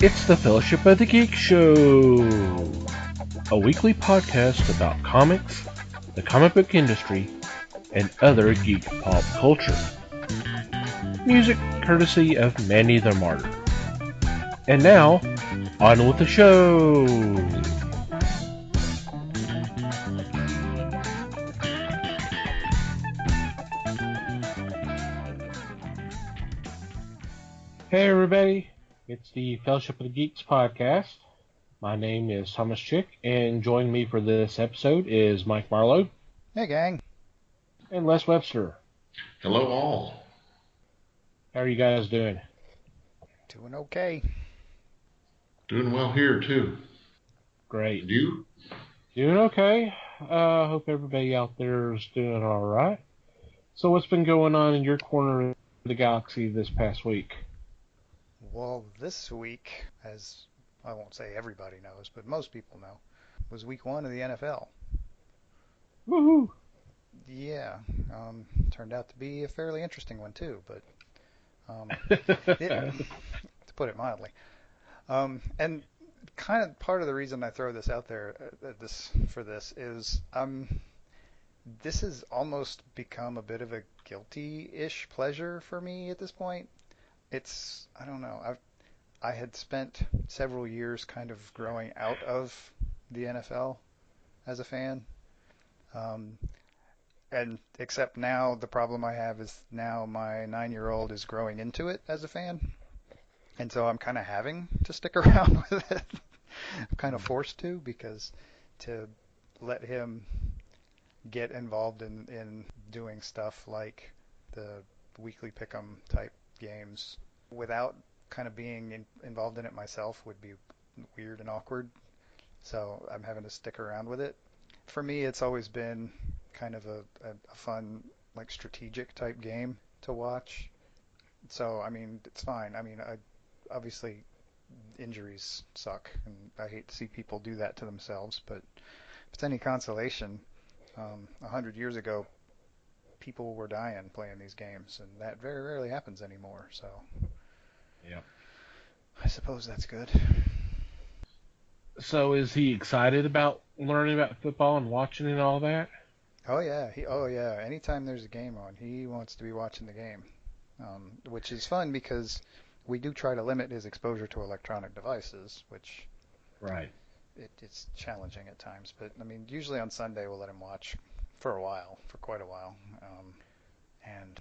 It's the Fellowship of the Geek Show, a weekly podcast about comics, the comic book industry, and other geek pop culture. Music courtesy of Manny the Martyr. And now, on with the show! Hey everybody, it's the Fellowship of the Geeks podcast. My name is Thomas Chick, and joining me for this episode is Mike Marlowe. Hey gang. And Les Webster. Hello all. How are you guys doing? Doing okay. Doing well here too. Great. And you? Doing okay. Hope everybody out there is doing alright. So what's been going on in your corner of the galaxy this past week? Well, this week, as I won't say everybody knows, but most people know, was week 1 of the NFL. Woohoo! Yeah, turned out to be a fairly interesting one too, but to put it mildly. And kind of part of the reason I throw this out there, this is this has almost become a bit of a guilty-ish pleasure for me at this point. It's, I don't know, I had spent several years kind of growing out of the NFL as a fan. And except now the problem I have is now my 9-year-old is growing into it as a fan. And so I'm kind of having to stick around with it. I'm kind of forced to, because to let him get involved in doing stuff like the weekly pick'em type games without kind of being involved in it myself would be weird and awkward. So I'm having to stick around with it. For me, it's always been kind of a fun, like, strategic type game to watch. So, I mean, it's fine. I mean, obviously injuries suck, and I hate to see people do that to themselves, but if it's any consolation, 100 years ago, people were dying playing these games, and that very rarely happens anymore, so yeah, I suppose that's good. So is he excited about learning about football and watching it and all that? Oh yeah. Anytime there's a game on, he wants to be watching the game, which is fun because we do try to limit his exposure to electronic devices, which right. It's challenging at times. But I mean, usually on Sunday we'll let him watch for quite a while, and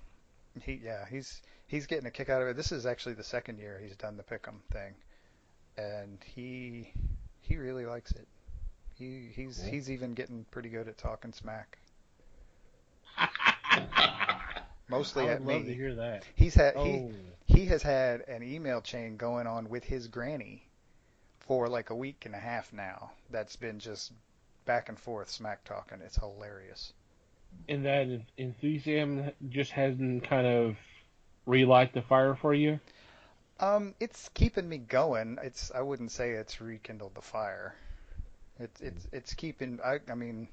he's getting a kick out of it. This is actually the second year he's done the pick'em thing, and he really likes it. He's even getting pretty good at talking smack. Mostly at me. I would love to hear that. He has had an email chain going on with his granny for like a week and a half now. That's been just back and forth smack talking. It's hilarious. And that enthusiasm just hasn't kind of relight the fire for you? It's keeping me going. I wouldn't say it's rekindled the fire. It's keeping. I mean,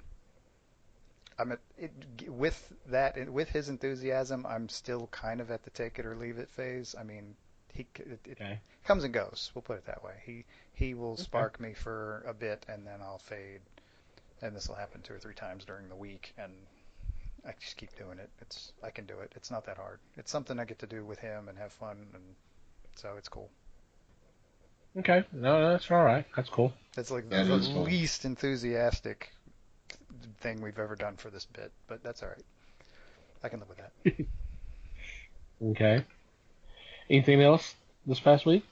with his enthusiasm, I'm still kind of at the take it or leave it phase. I mean, it comes and goes. We'll put it that way. He will spark me for a bit, and then I'll fade. And this will happen 2 or 3 times during the week, and I just keep doing it. I can do it. It's not that hard. It's something I get to do with him and have fun, and so it's cool. Okay, no, that's all right. That's cool. It's like the least enthusiastic thing we've ever done for this bit, but that's all right. I can live with that. Okay. Anything else this past week?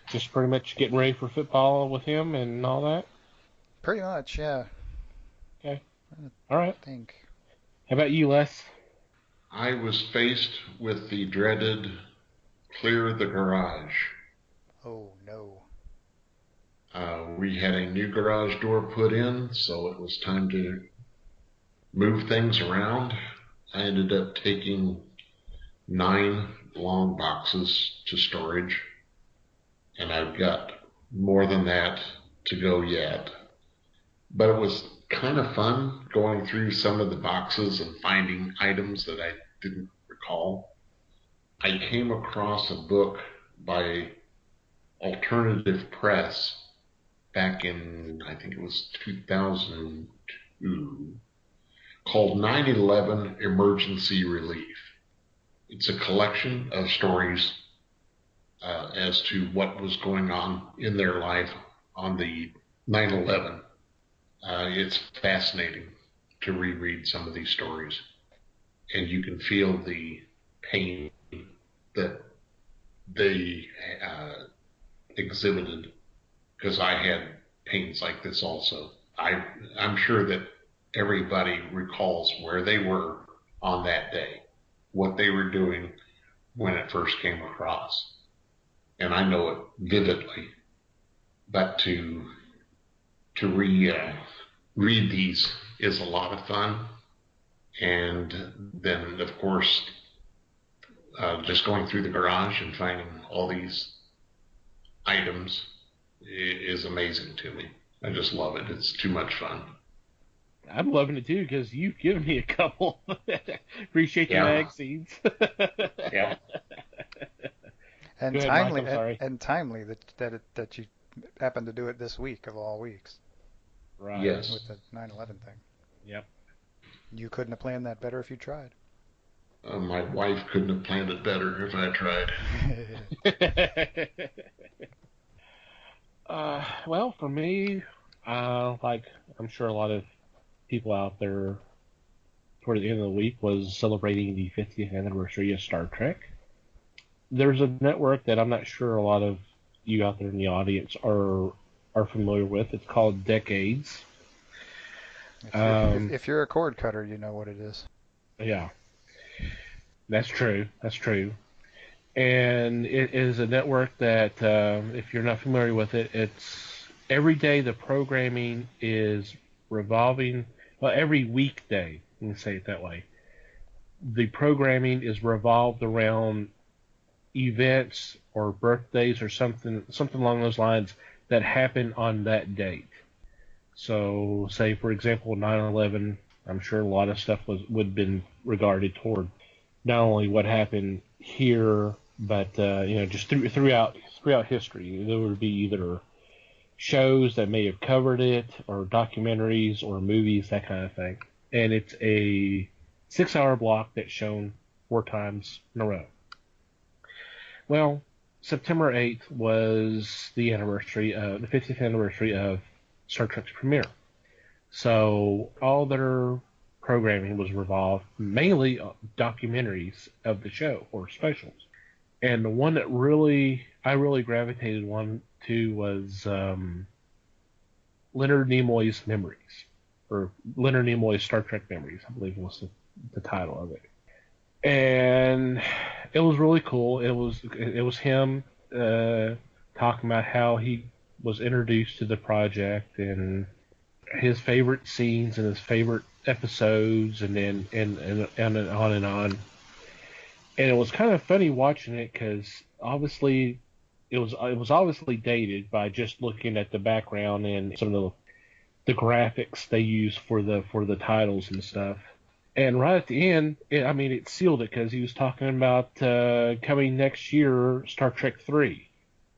Just pretty much getting ready for football with him and all that? Pretty much, yeah. Okay. All right. I think. How about you, Les? I was faced with the dreaded clear the garage. Oh, no. We had a new garage door put in, so it was time to move things around. I ended up taking 9 long boxes to storage, and I've got more than that to go yet. But it was kind of fun going through some of the boxes and finding items that I didn't recall. I came across a book by alternative press back in, I think it was 2002, called 9/11 Emergency Relief. It's a collection of stories as to what was going on in their life on the 9/11. It's fascinating to reread some of these stories, and you can feel the pain that they exhibited, because I had pains like this also. I'm sure that everybody recalls where they were on that day, what they were doing when it first came across. And I know it vividly. But to read these is a lot of fun. And then, of course, just going through the garage and finding all these items is amazing to me. I just love it. It's too much fun. I'm loving it too because you've given me a couple. Appreciate the magazines. Yeah. And Go ahead, Mike, I'm sorry. timely that you happened to do it this week of all weeks. Right. Yes. With the 9/11 thing. Yep. You couldn't have planned that better if you tried. My wife couldn't have planned it better if I tried. Well, for me, like I'm sure a lot of people out there, toward the end of the week was celebrating the 50th anniversary of Star Trek. There's a network that I'm not sure a lot of you out there in the audience are familiar with. It's called Decades. If you're a cord cutter, you know what it is. Yeah, that's true. That's true. And it is a network that, if you're not familiar with it, it's every day the programming is revolving. Well, every weekday, let me say it that way. The programming is revolved around events or birthdays or something along those lines that happen on that date. So, say for example, 9/11. I'm sure a lot of stuff would have been regarded toward not only what happened here, but just throughout history. There would be either shows that may have covered it, or documentaries, or movies, that kind of thing. And it's a 6-hour block that's shown 4 times in a row. Well, September 8th was the 50th anniversary of Star Trek's premiere. So all their programming was revolved mainly on documentaries of the show or specials. And the one that I really gravitated to was Leonard Nimoy's Memories, or Leonard Nimoy's Star Trek Memories, I believe was the title of it. And it was really cool. It was him talking about how he was introduced to the project and his favorite scenes and his favorite episodes, and then and on and on. And it was kind of funny watching it because obviously it was obviously dated by just looking at the background and some of the graphics they used for the titles and stuff. And right at the end, it sealed it because he was talking about coming next year, Star Trek 3.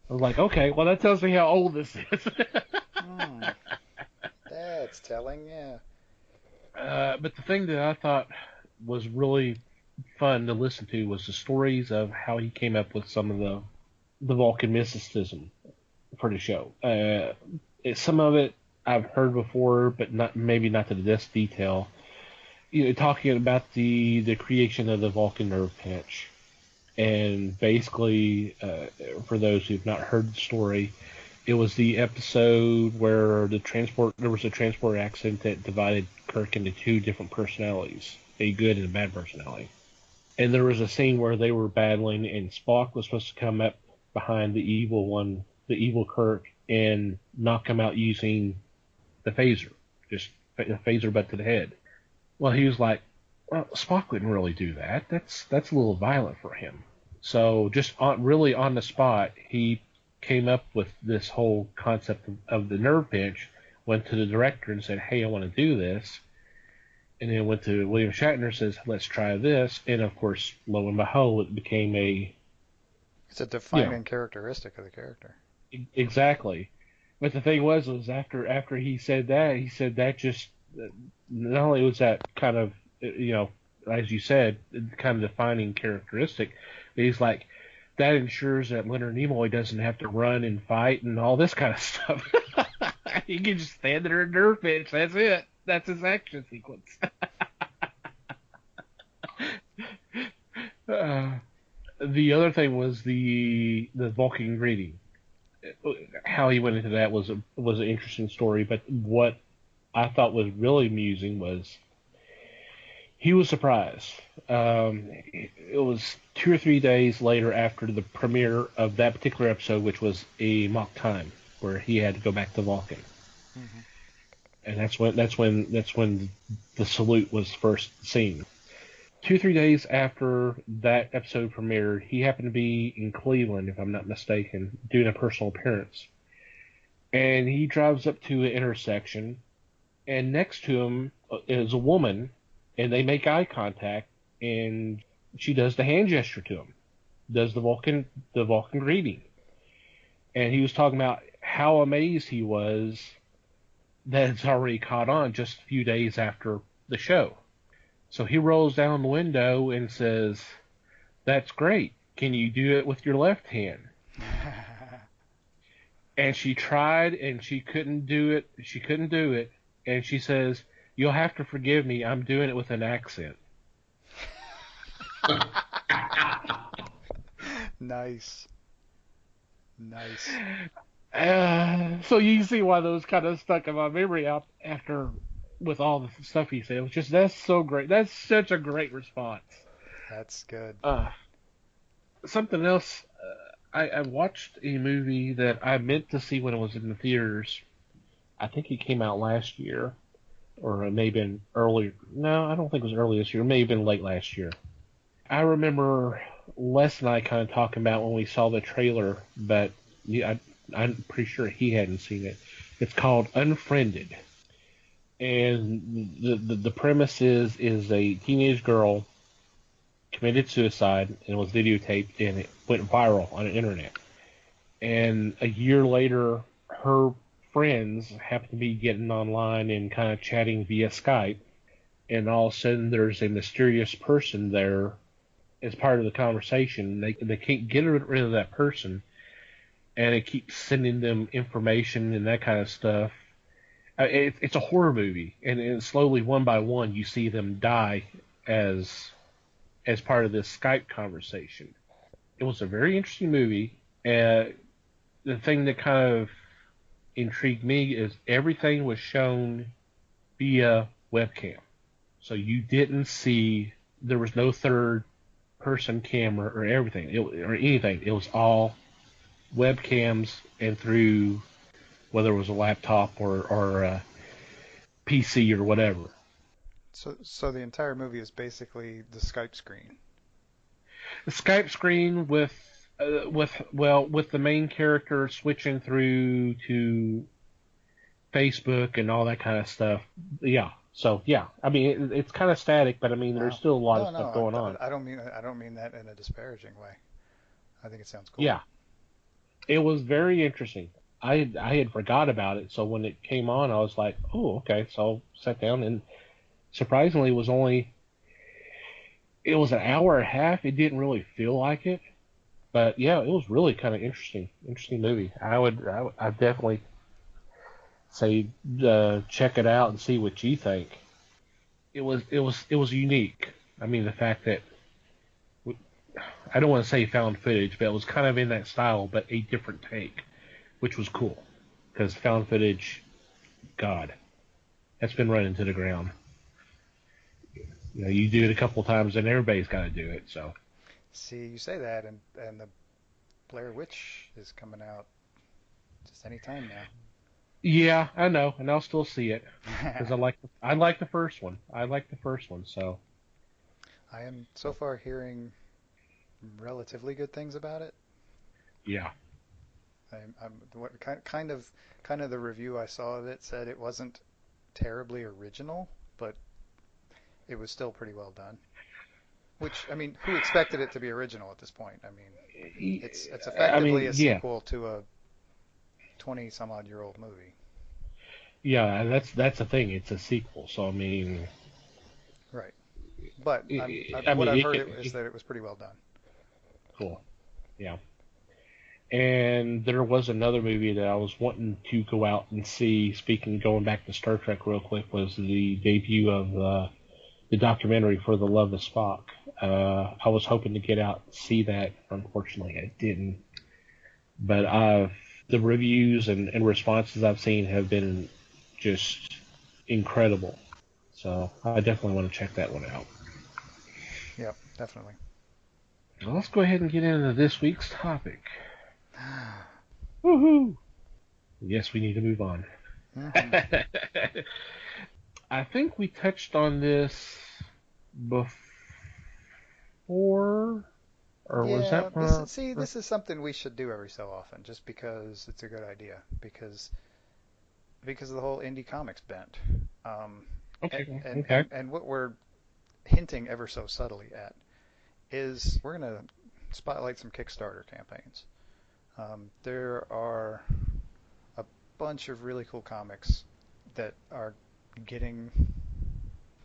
I was like, okay, well that tells me how old this is. That's telling, yeah. But the thing that I thought was really fun to listen to was the stories of how he came up with some of the Vulcan mysticism for the show. Some of it I've heard before, but maybe not to this detail. Talking about the creation of the Vulcan nerve pinch, and basically, for those who've not heard the story, it was the episode where there was a transport accident that divided Kirk into 2 different personalities, a good and a bad personality. And there was a scene where they were battling, and Spock was supposed to come up behind the evil Kirk, and knock him out using the phaser, just a phaser butt to the head. Well, he was like, well, Spock wouldn't really do that. That's a little violent for him. So just really on the spot, he came up with this whole concept of the nerve pinch, went to the director and said, hey, I want to do this. And then went to William Shatner and says, let's try this. And of course, lo and behold, it became it's a defining characteristic of the character. exactly. But the thing was after he said that just not only was that kind of as you said kind of defining characteristic, but he's like that ensures that Leonard Nimoy doesn't have to run and fight and all this kind of stuff. He can just stand there and nerve pitch. That's it. That's his action sequence. The other thing was the Vulcan greeting. How he went into that was an interesting story. But what I thought was really amusing was he was surprised. It was 2 or 3 days later after the premiere of that particular episode, which was a mock time where he had to go back to Vulcan, and that's when the salute was first seen. 2 or 3 days after that episode premiered, he happened to be in Cleveland, if I'm not mistaken, doing a personal appearance. And he drives up to an intersection, and next to him is a woman, and they make eye contact, and she does the hand gesture to him, does the Vulcan greeting. And he was talking about how amazed he was that it's already caught on just a few days after the show. So he rolls down the window and says, "That's great. Can you do it with your left hand?" And she tried, and she couldn't do it. And she says, "You'll have to forgive me. I'm doing it with an accent." Nice. So you see why those kind of stuck in my memory out after with all the stuff he said. It was just, that's so great. That's such a great response. That's good. Something else, I watched a movie that I meant to see when it was in the theaters. I think it came out last year, or it may have been earlier. No, I don't think it was early this year. It may have been late last year. I remember Les and I kind of talking about when we saw the trailer, but I'm pretty sure he hadn't seen it. It's called Unfriended. And the premise is a teenage girl committed suicide and was videotaped, and it went viral on the internet. And a year later, her friends happen to be getting online and kind of chatting via Skype, and all of a sudden there's a mysterious person there as part of the conversation. They can't get rid of that person, and it keeps sending them information and that kind of stuff. It's a horror movie, and slowly, one by one, you see them die as part of this Skype conversation. It was a very interesting movie. The thing that kind of intrigued me is everything was shown via webcam. So you didn't see, there was no third person camera or everything, or anything. It was all webcams and through whether it was a laptop or a PC or whatever. So the entire movie is basically the Skype screen. The Skype screen with the main character switching through to Facebook and all that kind of stuff. Yeah. So yeah, I mean it's kind of static, but I mean there's still a lot of stuff going on. I don't mean that in a disparaging way. I think it sounds cool. Yeah, it was very interesting. I had forgot about it, so when it came on, I was like, oh, okay. So I sat down, and surprisingly, it was an hour and a half. It didn't really feel like it, but yeah, it was really kind of interesting movie. I definitely say check it out and see what you think. It was unique. I mean, the fact that I don't want to say found footage, but it was kind of in that style, but a different take, which was cool, because found footage, God, that's been run into the ground. You know, you do it a couple of times, and everybody's got to do it. So, see, you say that, and the Blair Witch is coming out just any time now. Yeah, I know, and I'll still see it because I like the first one. So I am so far hearing relatively good things about it. Yeah. Kind of the review I saw of it said it wasn't terribly original, but it was still pretty well done. Which, I mean, who expected it to be original at this point? I mean, it's effectively a sequel to 20 some odd year old movie. Yeah, that's the thing. It's a sequel, so I mean, Right. But I what mean, I've heard is that it was pretty well done. cool. Yeah. And there was another movie that I was wanting to go out and see. Speaking, going back to Star Trek real quick, was the debut of the documentary for the Love of Spock. I was hoping to get out and see that. Unfortunately, I didn't. But the reviews and responses I've seen have been just incredible. So I definitely want to check that one out. Yep, definitely. Well, let's go ahead and get into this week's topic. Woohoo! Yes, we need to move on. Mm-hmm. I think we touched on this before, or was Yeah, that this is something we should do every so often, just because it's a good idea, because of the whole indie comics bent. Okay, And, okay. and what we're hinting ever so subtly at is we're going to spotlight some Kickstarter campaigns. There are a bunch of really cool comics that are getting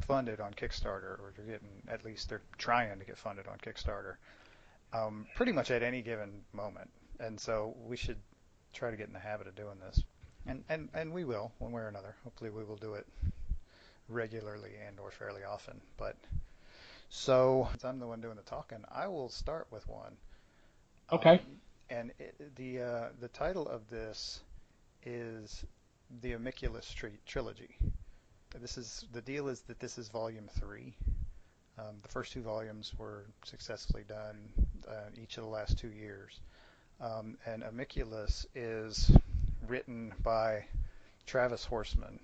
funded on Kickstarter, or at least they're trying to get funded on Kickstarter, pretty much at any given moment. And so we should try to get in the habit of doing this. And we will, one way or another. Hopefully we will do it regularly and or fairly often. But so, since I'm the one doing the talking, I will start with one. Okay. And the title of this is the Amiculus Trilogy. The deal is that this is volume 3. The first 2 volumes were successfully done each of the last 2 years. And Amiculus is written by Travis Horseman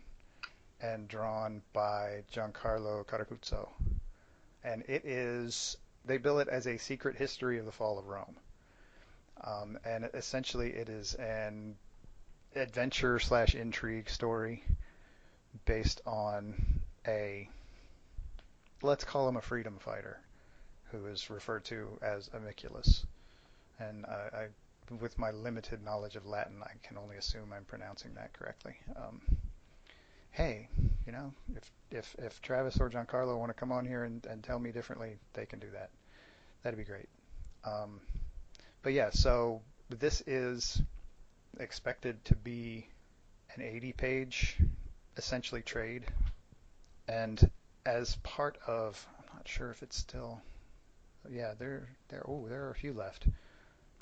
and drawn by Giancarlo Caracuzzo. And they bill it as a secret history of the fall of Rome. And essentially it is an adventure / intrigue story based on let's call him a freedom fighter, who is referred to as Amiculus. And with my limited knowledge of Latin, I can only assume I'm pronouncing that correctly. Hey, if Travis or Giancarlo want to come on here and tell me differently, they can do that. That'd be great. But yeah, so this is expected to be an 80-page, essentially, trade. And as part of, I'm not sure if it's still, yeah, there are a few left.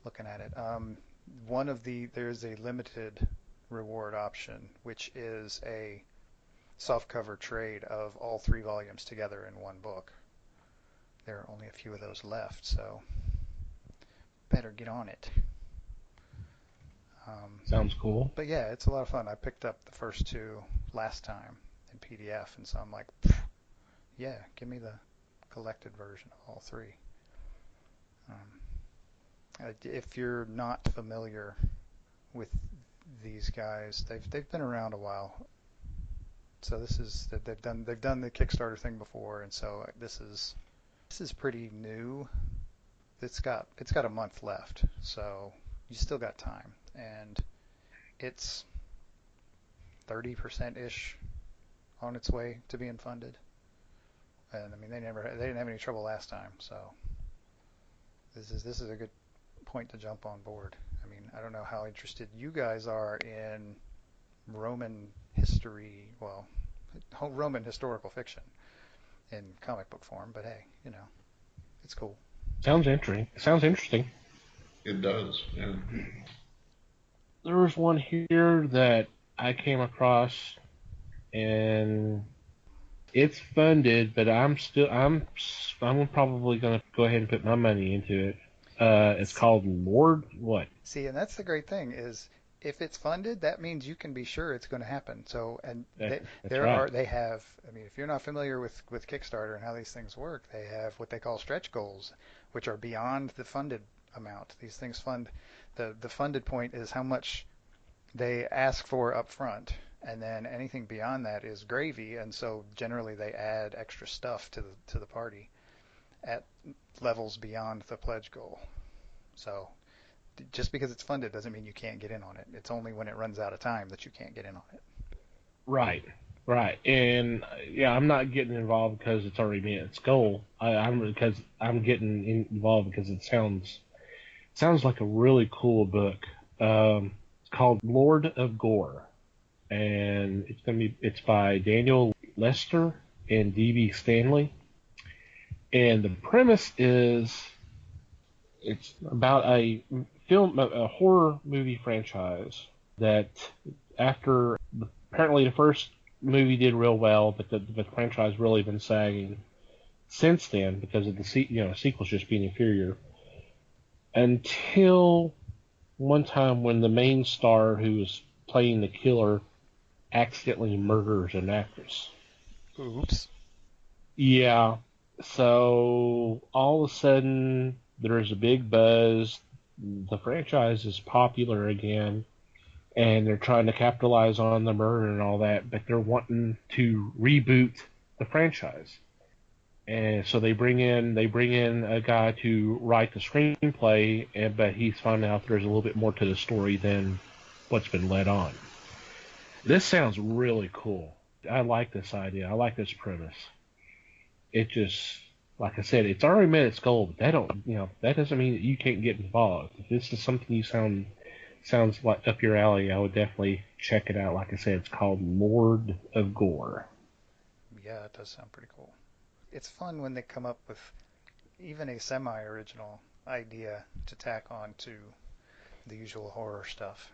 Looking at it, there's a limited reward option, which is a softcover trade of all 3 volumes together in one book. There are only a few of those left, so better get on it. Sounds cool. But yeah, it's a lot of fun. I picked up the first 2 last time in PDF, and so I'm like, yeah, give me the collected version of all 3. If you're not familiar with these guys, they've been around a while. So they've done the Kickstarter thing before, and so this is pretty new. It's got a month left, so you still got time, and it's 30%-ish on its way to being funded. And I mean, they didn't have any trouble last time, so this is a good point to jump on board. I mean, I don't know how interested you guys are in Roman history, Roman historical fiction in comic book form, but hey, it's cool. Sounds interesting. It does, yeah. There was one here that I came across, and it's funded, but I'm probably going to go ahead and put my money into it. It's called Lord what? See, and that's the great thing is if it's funded, that means you can be sure it's going to happen. So, and they have, I mean, if you're not familiar with Kickstarter and how these things work, they have what they call stretch goals, which are beyond the funded amount. These things the funded point is how much they ask for up front, and then anything beyond that is gravy, and so generally they add extra stuff to the party at levels beyond the pledge goal. So just because it's funded doesn't mean you can't get in on it. It's only when it runs out of time that you can't get in on it. Right. Right. And yeah, I'm not getting involved because it's already met its goal. I'm getting involved because it sounds like a really cool book. It's called Lord of Gore, and it's by Daniel Lester and D.B. Stanley. And the premise is it's about a horror movie franchise that apparently the first movie did real well, but the franchise really been sagging since then because of the sequels just being inferior. Until one time when the main star who was playing the killer accidentally murders an actress. Oops. Yeah. So all of a sudden there's a big buzz. The franchise is popular again, and they're trying to capitalize on the murder and all that, but they're wanting to reboot the franchise. And so they bring in a guy to write the screenplay, but he's found out there's a little bit more to the story than what's been led on. This sounds really cool. I like this idea. I like this premise. It just, like I said, it's already met its goal, but that doesn't mean that you can't get involved. If this is something sounds like up your alley, I would definitely check it out. Like I said, it's called Lord of Gore. Yeah, it does sound pretty cool. It's fun when they come up with even a semi-original idea to tack on to the usual horror stuff.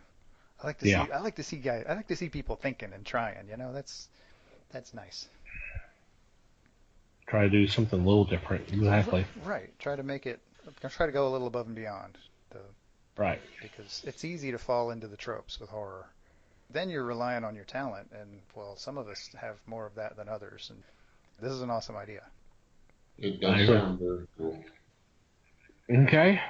I like to see people thinking and trying. That's nice. Try to do something a little different. Exactly. Right. Try to go a little above and beyond. Right. Because it's easy to fall into the tropes with horror. Then you're relying on your talent, and well, some of us have more of that than others. And this is an awesome idea. It does sound very cool. Okay.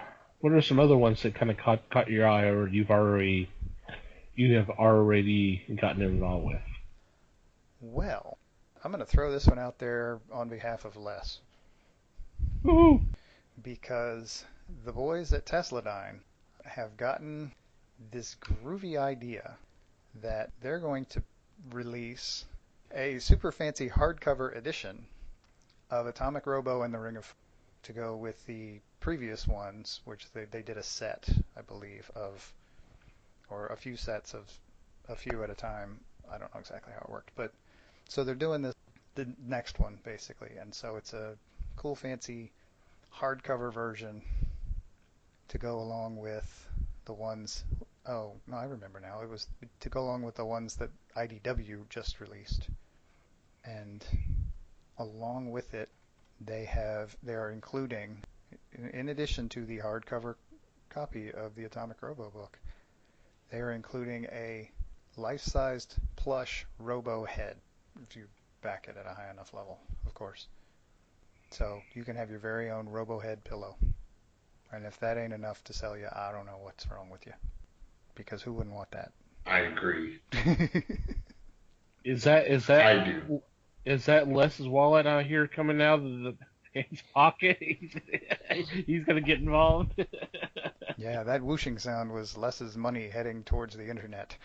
What are some other ones that kind of caught your eye, or you have already gotten involved with? Well, I'm going to throw this one out there on behalf of Les. Woo-hoo. Because the boys at Tesladyne have gotten this groovy idea that they're going to release a super fancy hardcover edition of Atomic Robo and the Ring of Fire to go with the previous ones, which they did a set, I believe, or a few sets of a few at a time. I don't know exactly how it worked, but so they're doing the next one basically, and so it's a cool fancy hardcover version to go along with the ones. Oh no, I remember now. It was to go along with the ones that IDW just released, and along with it, they are including, in addition to the hardcover copy of the Atomic Robo book, they are including a life-sized plush Robo head, if you back it at a high enough level, of course. So you can have your very own Robo head pillow. And if that ain't enough to sell you, I don't know what's wrong with you. Because who wouldn't want that? I agree. Is that I do. Is that Les's wallet out here coming out of his pocket? He's going to get involved. Yeah, that whooshing sound was Les's money heading towards the internet.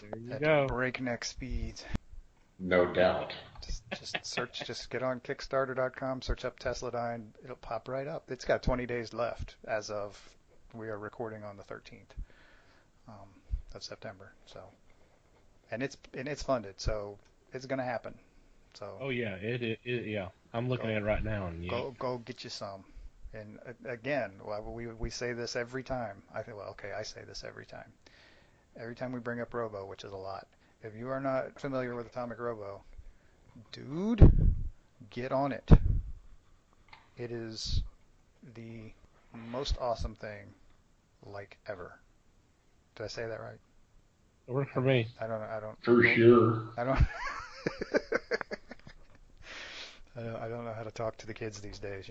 There you at go. breakneck speeds. No doubt. Just get on Kickstarter.com, search up Tesladyne, it'll pop right up. It's got 20 days left as of we are recording on the 13th of September. So, and it's funded, so it's gonna happen. So. Oh yeah, yeah. I'm looking at it right now. And yeah. Go get you some. And again, we say this every time. I say this every time. Every time we bring up Robo, which is a lot. If you are not familiar with Atomic Robo, dude, get on it. It is the most awesome thing, like, ever. Did I say that right? It worked for me. I don't. For sure. I don't. I don't know how to talk to the kids these days,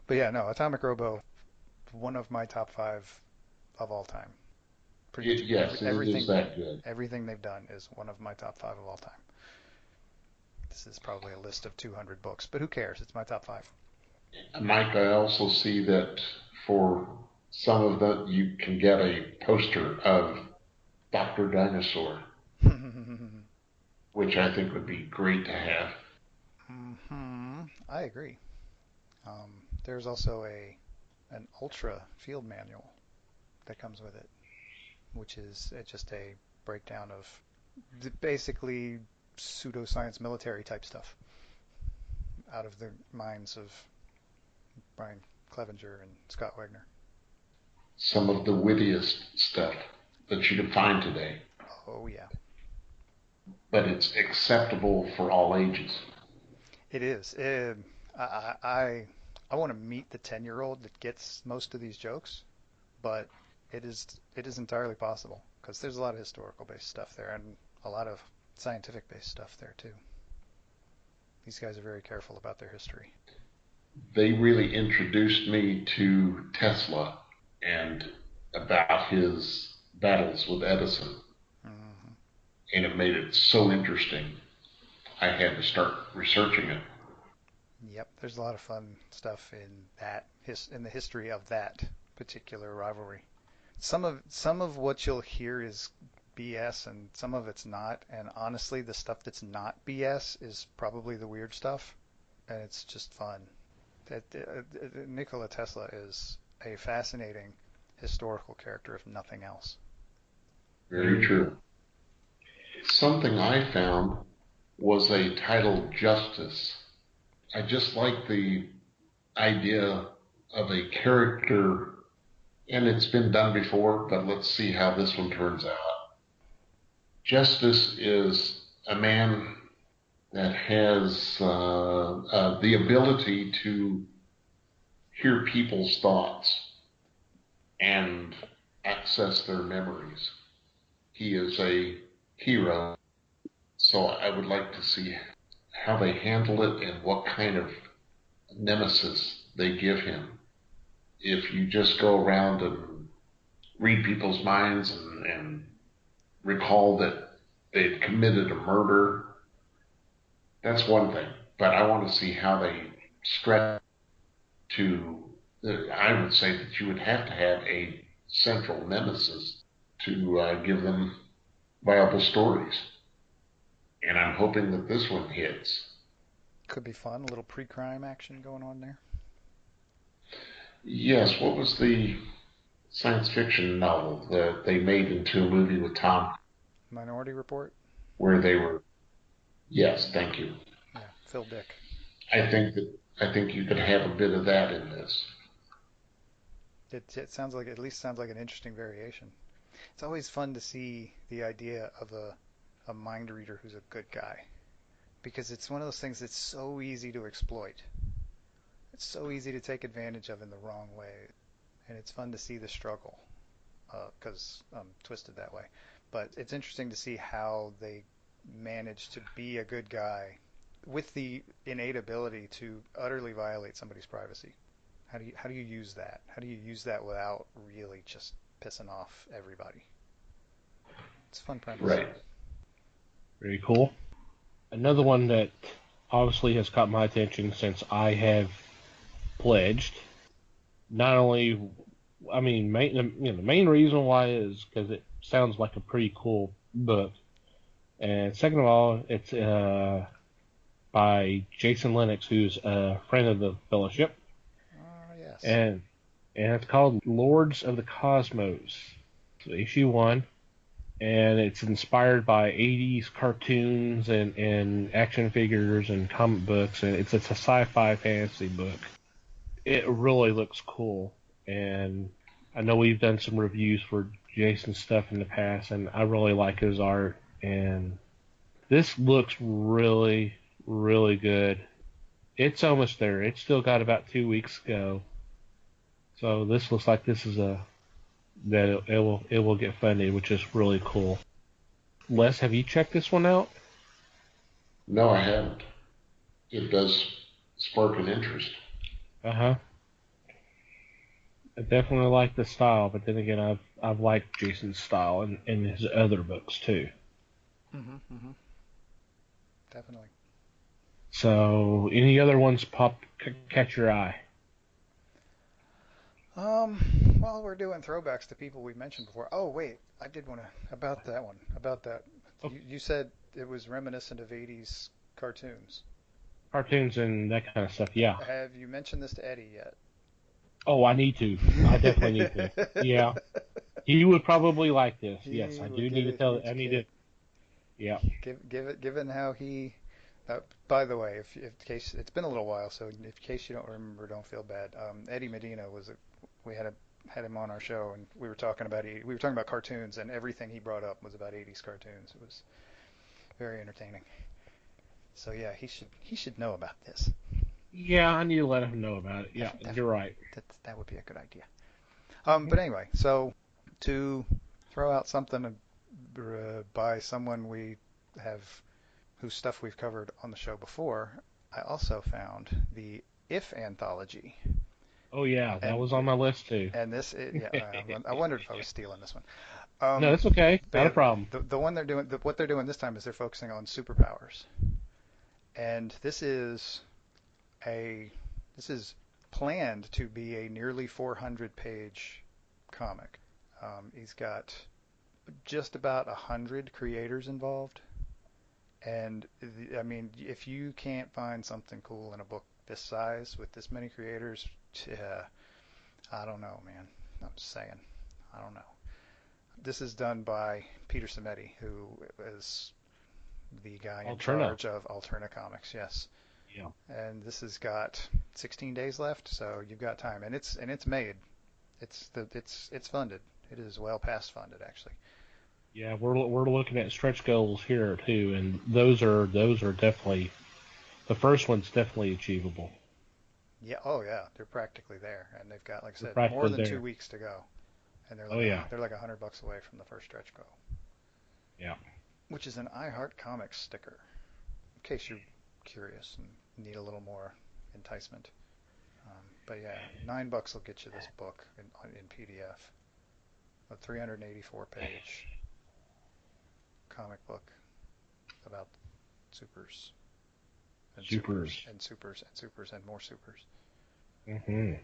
But yeah, no, Atomic Robo, one of my top 5 of all time. Yes, it is that good. Everything they've done is one of my top 5 of all time. This is probably a list of 200 books, but who cares? It's my top 5. Mike, I also see that for Some of the, you can get a poster of Dr. Dinosaur, which I think would be great to have. I agree. There's also an Ultra field manual that comes with it, which is just a breakdown of basically pseudoscience military type stuff out of the minds of Brian Clevenger and Scott Wagner. Some of the wittiest stuff that you can find today. Oh, yeah. But it's acceptable for all ages. It is. I want to meet the 10-year-old that gets most of these jokes, but it is entirely possible because there's a lot of historical-based stuff there and a lot of scientific-based stuff there too. These guys are very careful about their history. They really introduced me to Tesla and about his battles with Edison. Mm-hmm. And it made it so interesting. I had to start researching it. Yep, there's a lot of fun stuff in the history of that particular rivalry. Some of what you'll hear is BS and some of it's not, and honestly the stuff that's not BS is probably the weird stuff, and it's just fun. Nikola Tesla is a fascinating historical character, if nothing else. Very true. Something I found was a title Justice. I just like the idea of a character, and it's been done before, but let's see how this one turns out. Justice is a man that has the ability to hear people's thoughts and access their memories. He is a hero, so I would like to see how they handle it and what kind of nemesis they give him. If you just go around and read people's minds and recall that they've committed a murder, that's one thing. But I want to see how they stretch to, I would say that you would have to have a central nemesis to give them viable stories. And I'm hoping that this one hits. Could be fun, a little pre-crime action going on there. Yes, what was the science fiction novel that they made into a movie with Tom? Minority Report? Where they were, yes, thank you. Yeah, Phil Dick. I think you could have a bit of that in this. It sounds like, at least sounds like an interesting variation. It's always fun to see the idea of a mind reader who's a good guy, because it's one of those things that's so easy to exploit. It's so easy to take advantage of in the wrong way, and it's fun to see the struggle, because I'm twisted that way. But it's interesting to see how they manage to be a good guy with the innate ability to utterly violate somebody's privacy. How do you use that? How do you use that without really just pissing off everybody? It's a fun premise. Right. Very cool. Another one that obviously has caught my attention since I have pledged. Not only, I mean, the main reason why is because it sounds like a pretty cool book, and second of all, it's by Jason Lennox, who's a friend of the Fellowship. Yes. And it's called Lords of the Cosmos. So issue 1. And it's inspired by 80s cartoons and action figures and comic books. And it's a sci-fi fantasy book. It really looks cool. And I know we've done some reviews for Jason's stuff in the past, and I really like his art. And this looks really, really good. It's almost there. It's still got about 2 weeks to go. So this looks like this is that it will get funded, which is really cool. Les, have you checked this one out? No, I haven't. It does spark an interest. I definitely like the style, but then again, I've liked Jason's style in his other books too. Definitely. So, any other ones catch your eye? Well, we're doing throwbacks to people we mentioned before. Oh, wait, I did want to about that one. About that, Oh, you said it was reminiscent of '80s cartoons. cartoons and that kind of stuff. Yeah. Have you mentioned this to Eddie yet? Oh, I need to. I definitely need to. Yeah. He would probably like this. Yes, He I would do get need to a tell. huge I need to. kick. Yeah. Given how he. By the way, if in case it's been a little while, so in case you don't remember, don't feel bad. Eddie Medina we had him on our show, and we were talking about cartoons, and everything he brought up was about '80s cartoons. It was very entertaining. So yeah, he should know about this. Yeah, I need to let him know about it. Yeah, you're right. That would be a good idea. Mm-hmm. But anyway, so to throw out something by someone we have whose stuff we've covered on the show before, I also found the If Anthology. Oh yeah, that And was on my list too. and I wondered if I was stealing this one. No, that's okay. But Not a yeah, problem. the one what they're doing this time is they're focusing on superpowers, and this is planned to be a nearly 400-page comic. He's got just about 100 creators involved, and I mean, if you can't find something cool in a book this size with this many creators, I don't know, man. I'm just saying, I don't know. This is done by Peter Simeti, who is the guy in Alterna. charge of Alterna Comics. Yes. Yeah. And this has got 16 days left, so you've got time, and it's made. It's funded. It is well past funded, actually. Yeah, we're looking at stretch goals here too, and those are definitely the first one's definitely achievable. Yeah. Oh yeah, they're practically there, and they've got, like I They're said, more practically than there. 2 weeks to go, and Oh yeah. they're like $100 away from the first stretch goal. Yeah. Which is an I Heart Comics sticker, in case you're curious and need a little more enticement. But yeah, $9 will get you this book in PDF, a 384-page comic book about supers and Supers. and supers and supers and more supers. Mhm.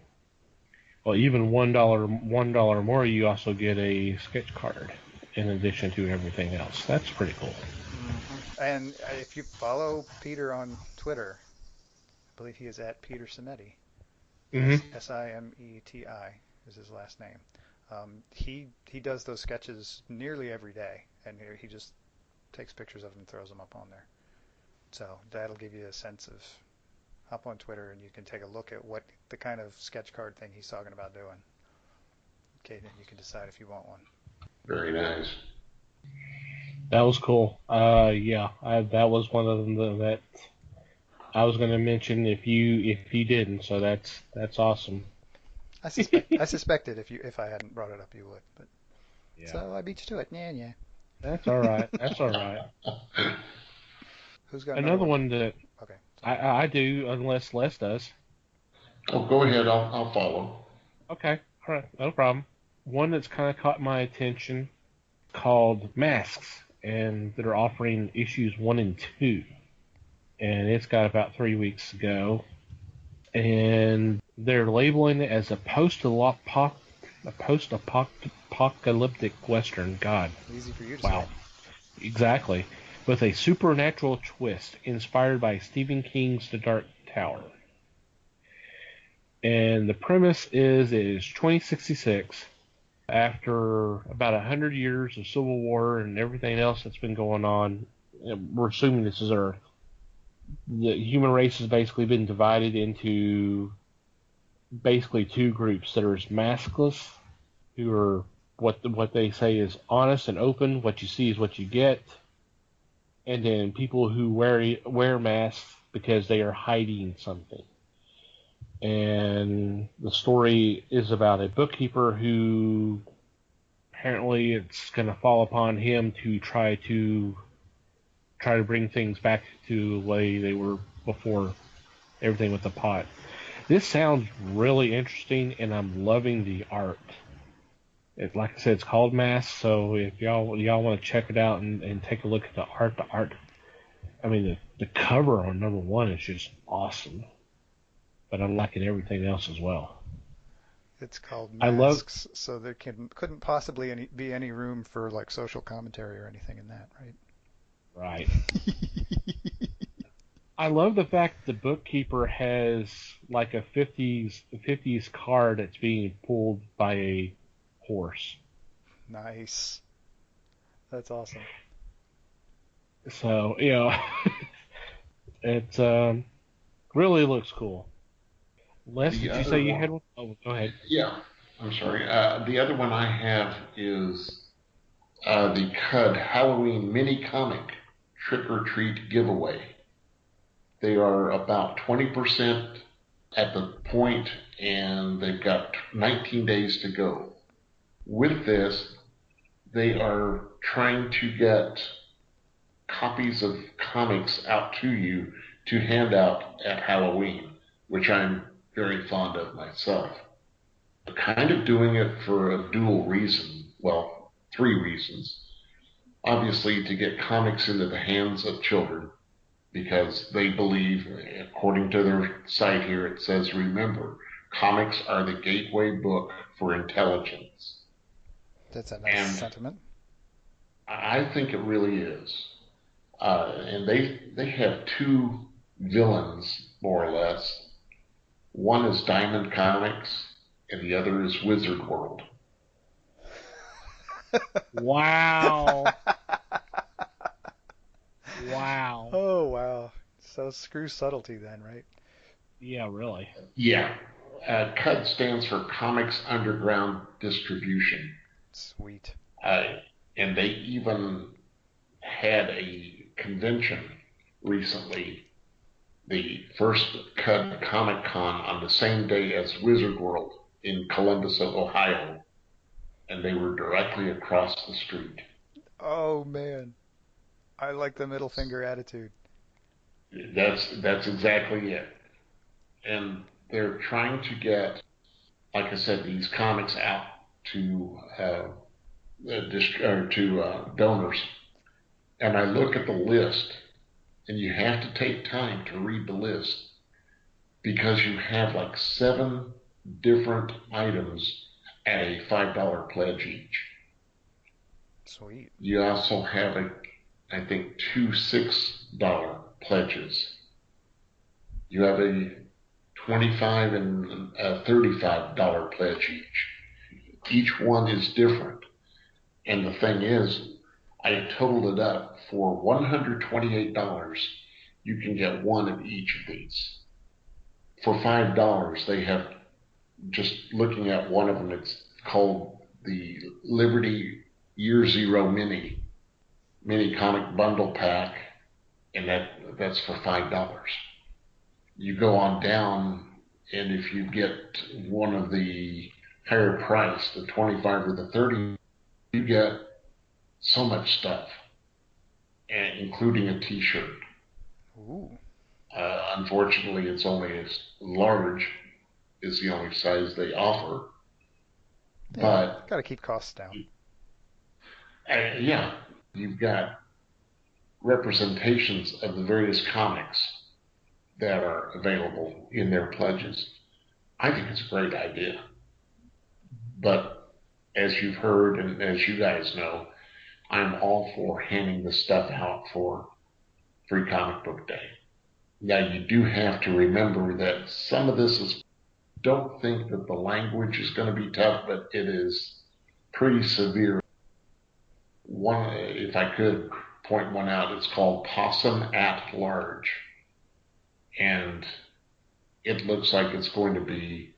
Well, even $1 more, you also get a sketch card in addition to everything else. That's pretty cool. Mm-hmm. And if you follow Peter on Twitter, I believe he is at Peter Simeti. Mhm. Simeti is his last name. He does those sketches nearly every day, and he just takes pictures of them and throws them up on there. So that'll give you a sense of, hop on Twitter and you can take a look at what the kind of sketch card thing he's talking about doing. Okay, then you can decide if you want one. Very nice. That was cool. Yeah, that was one of them that I was going to mention if you didn't. So that's awesome. I suspected if I hadn't brought it up you would, but Yeah. so I beat you to it. Yeah. That's all right. That's all right. Who's got Another one that Okay. I do, unless Les does. Oh, go ahead. I'll follow. Okay, all right, no problem. One that's kind of caught my attention called Masks, and they're offering issues 1 and 2, and it's got about 3 weeks to go, and they're labeling it as a post-apocalyptic Western. God, Easy for you to wow, say. exactly, with a supernatural twist inspired by Stephen King's The Dark Tower. And the premise is it is 2066, after about 100 years of civil war and everything else that's been going on. We're assuming this is Earth. The human race has basically been divided into basically two groups. There's maskless, who are what they say is honest and open. What you see is what you get. And then people who wear masks because they are hiding something. And the story is about a bookkeeper who apparently it's going to fall upon him to try to bring things back to the way they were before everything with the pot. This sounds really interesting, and I'm loving the art. Like I said, it's called Mask, so if y'all want to check it out and take a look at the art, I mean the cover on #1 is just awesome. But I'm liking everything else as well. It's called I love. Masks, so there couldn't possibly be any room for like social commentary or anything in that, Right. right? I love the fact the bookkeeper has like a fifties car that's being pulled by a horse. Nice. That's awesome. So it really looks cool. Les, The did you other say you had one, one? Oh, go ahead. yeah, I'm sorry. The other one I have is the CUD Halloween mini comic trick or treat giveaway. They are about 20% at the point, and they've got 19 days to go. With this, they are trying to get copies of comics out to you to hand out at Halloween, which I'm very fond of myself. They're kind of doing it for a dual reason. Well, three reasons. Obviously, to get comics into the hands of children, because they believe, according to their site here, it says, remember, comics are the gateway book for intelligence. That's a nice And sentiment. I think it really is. And they have two villains, more or less. One is Diamond Comics, and the other is Wizard World. Wow. Wow. Oh, wow. So screw subtlety then, right? Yeah, really. Yeah. CUD stands for Comics Underground Distribution. Sweet. Uh, and they even had a convention recently, the first CUD Comic Con on the same day as Wizard World in Columbus, Ohio. And they were directly across the street. Oh, man. I like the middle finger attitude. That's exactly it. And they're trying to get, like I said, these comics out to donors. And I look at the list, and you have to take time to read the list because you have like 7 different items at a $5 pledge each. Sweet. You also have I think 2 $6 pledges. You have a $25 and a $35 pledge each. Each one is different. And the thing is, I totaled it up for $128. You can get one of each of these. For $5, they have, just looking at one of them, it's called the Liberty Year Zero mini comic bundle pack, and that's for $5. You go on down, and if you get one of the higher price, the 25 or the 30, you get so much stuff, and including a T-shirt. Ooh. Unfortunately, it's only as large is the only size they offer. Yeah, But got to keep costs down. yeah, you've got representations of the various comics that are available in their pledges. I think it's a great idea. But as you've heard and as you guys know, I'm all for handing the stuff out for Free Comic Book Day. Now, you do have to remember that some of this is, don't think that the language is going to be tough, but it is pretty severe. One, if I could point one out, it's called Possum at Large. And it looks like it's going to be,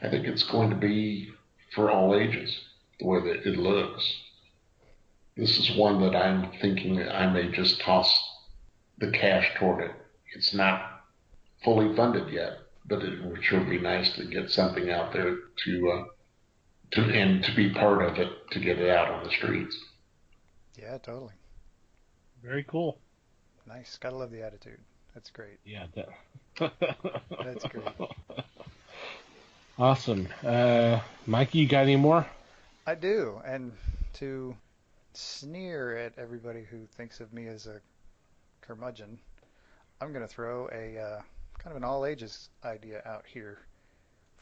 I think it's going to be for all ages, the way that it looks. This is one that I'm thinking that I may just toss the cash toward it. It's not fully funded yet, but it would sure be nice to get something out there and to be part of it, to get it out on the streets. Yeah, totally. Very cool. Nice. Gotta love the attitude. That's great. Yeah. That's great. Awesome. Mikey, you got any more? I do. And to sneer at everybody who thinks of me as a curmudgeon, I'm going to throw a kind of an all ages idea out here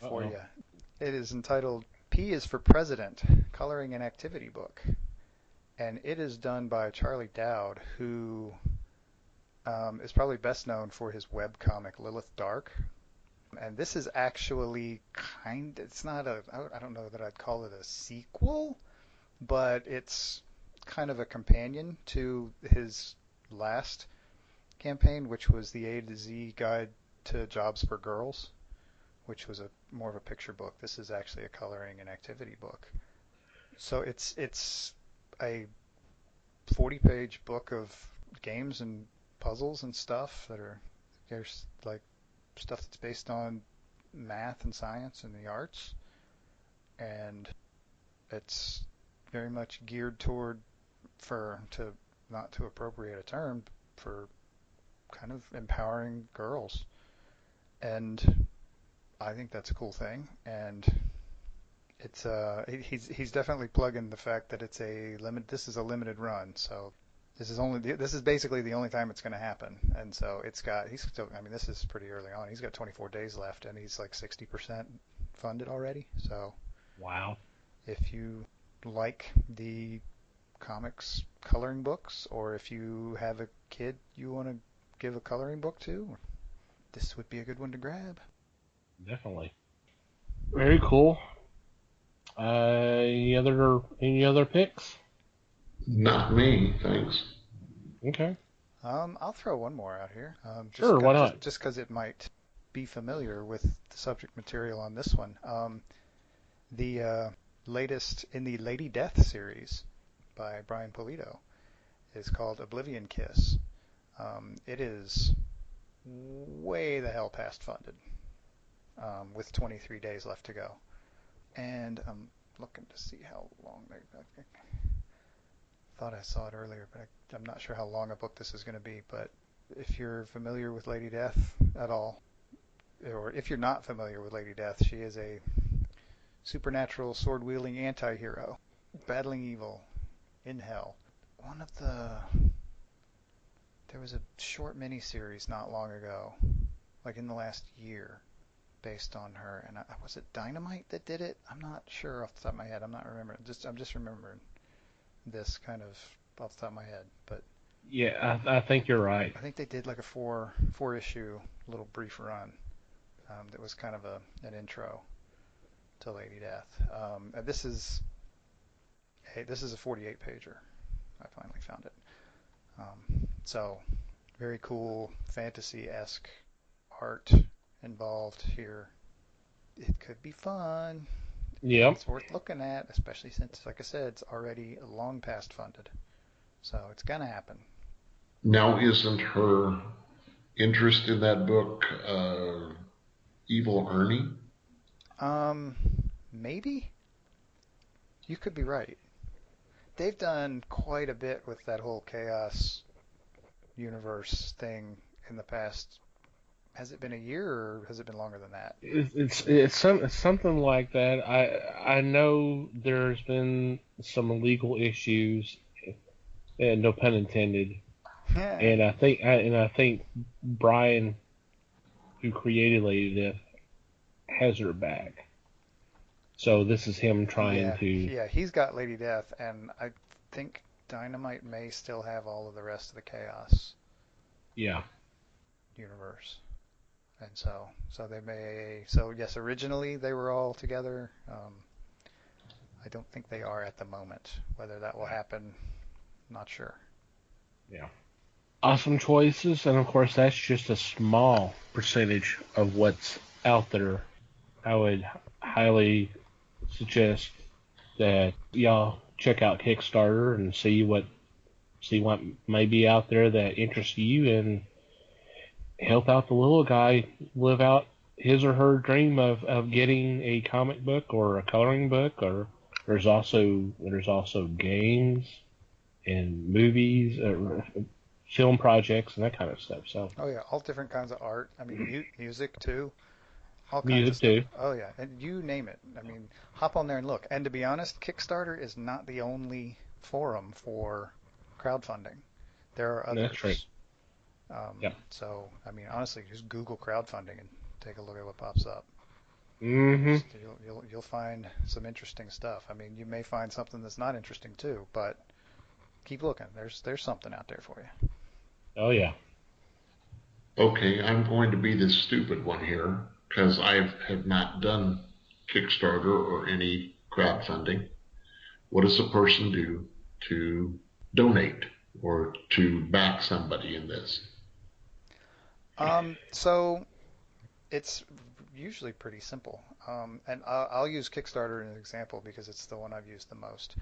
for Uh-oh. you. It is entitled P is for President, Coloring and Activity Book. And it is done by Charlie Dowd, who is probably best known for his webcomic Lilith Dark. And this is actually it's not I don't know that I'd call it a sequel, but it's kind of a companion to his last campaign, which was the A to Z Guide to Jobs for Girls, which was more of a picture book. This is actually a coloring and activity book. So it's a 40-page book of games and puzzles and stuff there's like stuff that's based on math and science and the arts, and it's very much geared toward not to appropriate a term, for kind of empowering girls. And I think that's a cool thing, and it's he's definitely plugging the fact that this is a limited run, so this is basically the only time it's going to happen. And so this is pretty early on. He's got 24 days left, and he's like 60% funded already. So wow. If you like the comics coloring books, or if you have a kid you want to give a coloring book to, this would be a good one to grab. Definitely. Very cool. Any other picks? Not me, thanks. Okay. I'll throw one more out here. Sure, why not? Just because it might be familiar with the subject material on this one. The latest in the Lady Death series by Brian Pulido is called Oblivion Kiss. It is way the hell past funded, with 23 days left to go. And I'm looking to see how long thought I saw it earlier, but I'm not sure how long a book this is going to be. But if you're familiar with Lady Death at all, or if you're not familiar with Lady Death, she is a supernatural sword-wielding anti-hero battling evil in hell. There was a short mini-series not long ago, like in the last year, based on her. And was it Dynamite that did it? I'm not sure off the top of my head. I'm not remembering. I'm just remembering this kind of off the top of my head. But yeah, I think you're right. I think they did like a four issue little brief run that was kind of an intro to Lady Death. This is a 48 pager. I finally found it. So very cool fantasy-esque art involved here. It could be fun. Yeah. It's worth looking at, especially since, like I said, it's already long past funded. So it's going to happen. Now, isn't her interest in that book Evil Ernie? Maybe. You could be right. They've done quite a bit with that whole chaos universe thing in the past. Has it been a year, or has it been longer than that? It's something like that. I know there's been some legal issues, and no pun intended. Yeah. And I think Brian, who created Lady Death, has her back. So this is him trying to. Yeah, he's got Lady Death, and I think Dynamite may still have all of the rest of the chaos. Yeah. Universe. And so they may. So yes, originally they were all together. I don't think they are at the moment. Whether that will happen, not sure. Yeah. Awesome choices, and of course that's just a small percentage of what's out there. I would highly suggest that y'all check out Kickstarter and see what may be out there that interests you, and help out the little guy live out his or her dream of getting a comic book or a coloring book. Or there's also games and movies, film projects, and that kind of stuff. So oh yeah, all different kinds of art. I mean, music too. All kinds music of stuff. too. Oh yeah, and you name it. I mean, hop on there and look. And to be honest, Kickstarter is not the only forum for crowdfunding. There are others. That's right. Yeah. So, I mean, honestly, just Google crowdfunding and take a look at what pops up. Mm-hmm. You'll find some interesting stuff. I mean, you may find something that's not interesting too, but keep looking. There's something out there for you. Oh yeah. Okay, I'm going to be the stupid one here because I have not done Kickstarter or any crowdfunding. What does a person do to donate or to back somebody in this? So it's usually pretty simple. And I'll use Kickstarter as an example because it's the one I've used the most.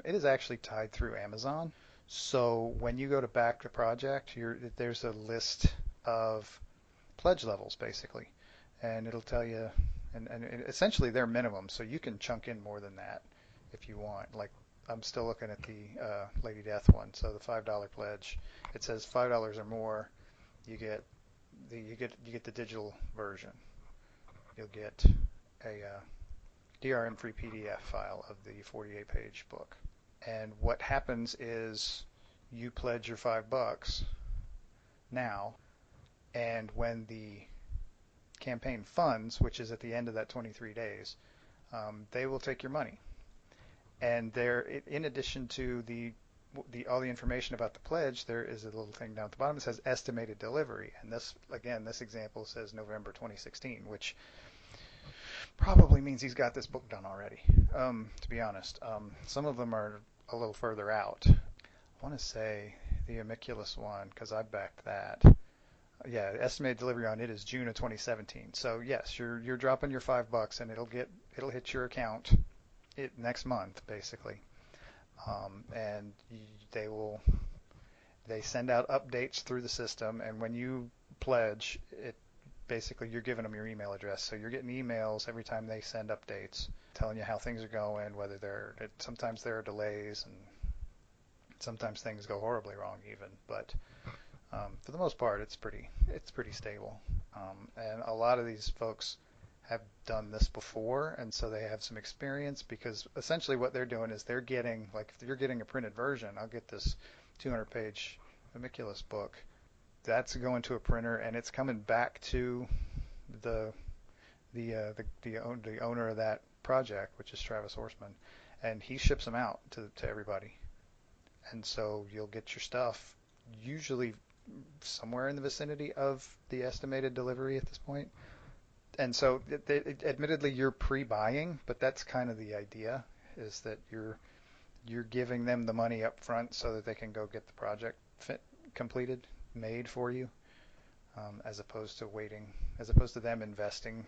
It is actually tied through Amazon. So when you go to back the project, there's a list of pledge levels basically, and it'll tell you, and essentially they're minimum, so you can chunk in more than that if you want. Like I'm still looking at the Lady Death one, so the $5 pledge, it says $5 or more, you get the digital version. You'll get a DRM-free PDF file of the 48-page book. And what happens is you pledge your $5 now, and when the campaign funds, which is at the end of that 23 days, they will take your money. And there, in addition to all the information about the pledge, there is a little thing down at the bottom that says estimated delivery. And this, again, this example says November 2016, which probably means he's got this book done already, to be honest. Some of them are a little further out. I want to say the Amiculus one, because I backed that. Yeah, estimated delivery on it is June of 2017. So yes, you're dropping your $5 and it'll hit your account next month basically. And they send out updates through the system, and when you pledge it, basically you're giving them your email address, so you're getting emails every time they send updates telling you how things are going, sometimes there are delays, and sometimes things go horribly wrong even, but for the most part it's pretty stable. And a lot of these folks have done this before, and so they have some experience, because essentially what they're doing is they're getting, like, if you're getting a printed version, I'll get this 200-page Amiculus book, that's going to a printer, and it's coming back to the owner of that project, which is Travis Horseman, and he ships them out to everybody. And so you'll get your stuff usually somewhere in the vicinity of the estimated delivery at this point. And so admittedly you're pre-buying, but that's kind of the idea, is that you're giving them the money up front so that they can go get the project completed, made for you, as opposed to them investing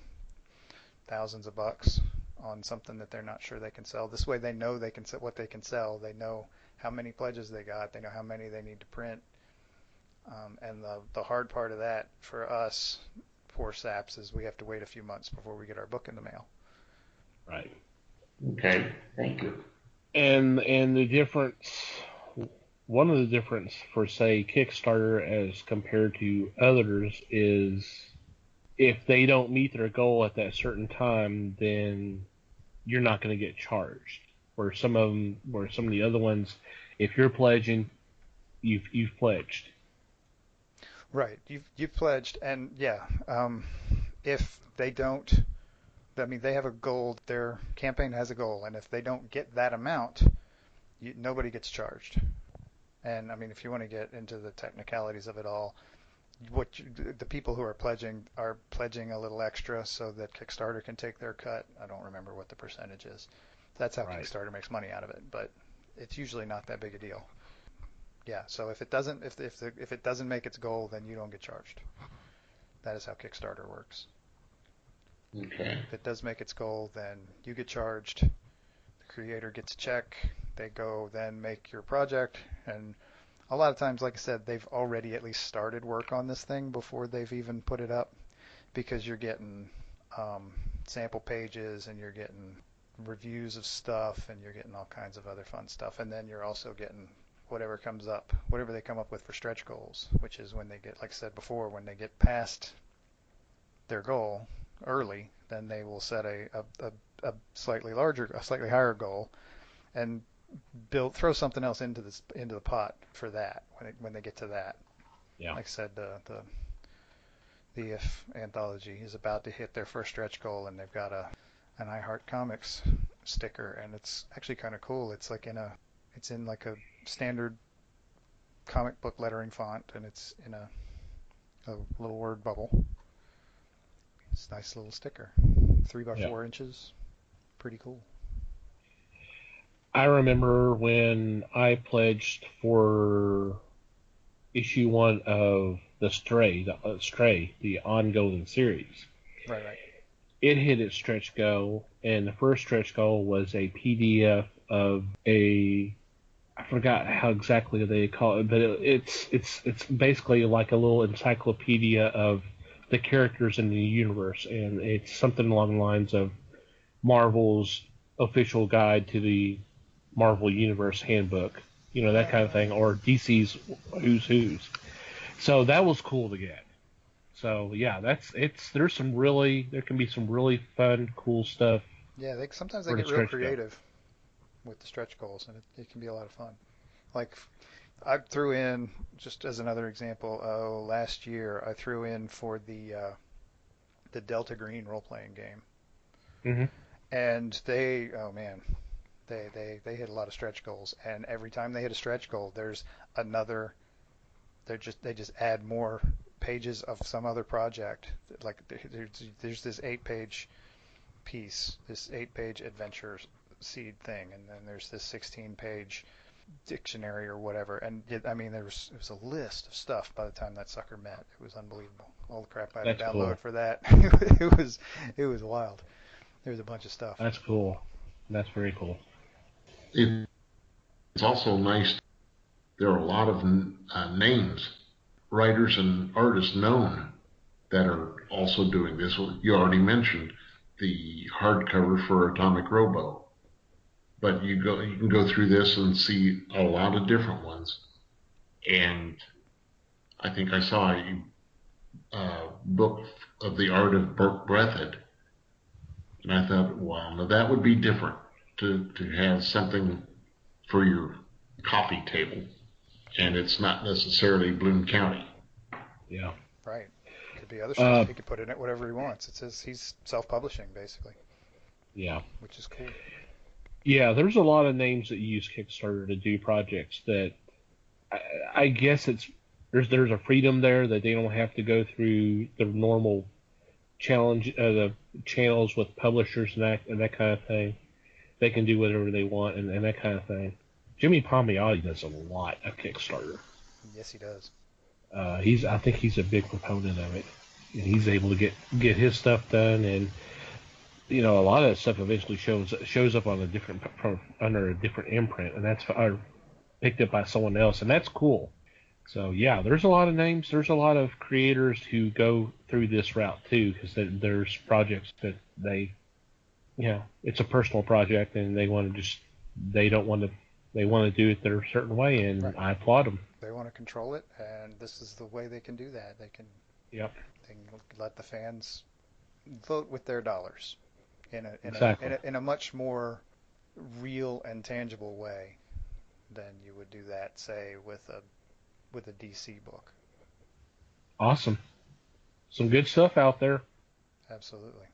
thousands of bucks on something that they're not sure they can sell. This way they know they can sell what they can sell. They know how many pledges they got. They know how many they need to print. And the hard part of that for us, poor saps, is we have to wait a few months before we get our book in the mail. Right. Okay, thank you. And the difference, one of the difference for, say, Kickstarter as compared to others is if they don't meet their goal at that certain time, then you're not going to get charged. Where some of the other ones, if you're pledging, you've pledged. Right, you've pledged, and yeah, if they don't, I mean, they have a goal. Their campaign has a goal, and if they don't get that amount, nobody gets charged. And I mean, if you want to get into the technicalities of it all, the people who are pledging a little extra so that Kickstarter can take their cut. I don't remember what the percentage is. That's how Right. Kickstarter makes money out of it, but it's usually not that big a deal. Yeah, so if it doesn't make its goal, then you don't get charged. That is how Kickstarter works. Okay. If it does make its goal, then you get charged. The creator gets a check. They go then make your project, and a lot of times, like I said, they've already at least started work on this thing before they've even put it up, because you're getting sample pages, and you're getting reviews of stuff, and you're getting all kinds of other fun stuff, and then you're also getting whatever they come up with for stretch goals, which is when they get, like I said before, when they get past their goal early, then they will set a slightly higher goal, and throw something else into the pot for that when they get to that. Yeah. Like I said, the If Anthology is about to hit their first stretch goal, and they've got an I Heart Comics sticker, and it's actually kind of cool. It's in like a standard comic book lettering font, and it's in a little word bubble. It's a nice little sticker, 3 by 4 inches, pretty cool. I remember when I pledged for issue 1 of the Stray, the ongoing series. Right. It hit its stretch goal, and the first stretch goal was a PDF of I forgot how exactly they call it, but it's basically like a little encyclopedia of the characters in the universe, and it's something along the lines of Marvel's official guide to the Marvel Universe handbook, that kind of thing, or DC's Who's Who's. So that was cool to get. So yeah, there can be some really fun, cool stuff. Yeah, sometimes they get real creative with the stretch goals, and it can be a lot of fun. Like I threw in, just as another example, last year I threw in for the Delta Green role-playing game, and they hit a lot of stretch goals, and every time they hit a stretch goal, there's another. They just add more pages of some other project. Like there's this 8-page piece, this 8-page adventure seed thing, and then there's this 16-page dictionary or whatever. And it was a list of stuff by the time that sucker met. It was unbelievable. All the crap I had to download for that. It was wild. There was a bunch of stuff. That's cool. That's very cool. It's also nice. There are a lot of names, writers and artists known, that are also doing this. You already mentioned the hardcover for Atomic Robo, but you can go through this and see a lot of different ones. And I think I saw a book of the art of Breathed, and I thought, wow, now that would be different to have something for your coffee table. And it's not necessarily Bloom County. Yeah. Right. Could be other stuff. He could put in it whatever he wants. It says he's self-publishing, basically. Yeah. Which is cool. Yeah, there's a lot of names that use Kickstarter to do projects that I guess there's a freedom there that they don't have to go through the normal the channels with publishers and that kind of thing. They can do whatever they want and that kind of thing. Jimmy Palmiotti does a lot of Kickstarter. Yes, he does. I think he's a big proponent of it, and he's able to get his stuff done, and a lot of that stuff eventually shows up on under a different imprint, and that's picked up by someone else, and that's cool. So yeah, there's a lot of names. There's a lot of creators who go through this route too, because there's projects that it's a personal project, and they want to do it their certain way, and right. I applaud them. They want to control it, and this is the way they can do that. They can let the fans vote with their dollars in a much more real and tangible way than you would do that, say, with a DC book. Awesome. Some good stuff out there. Absolutely.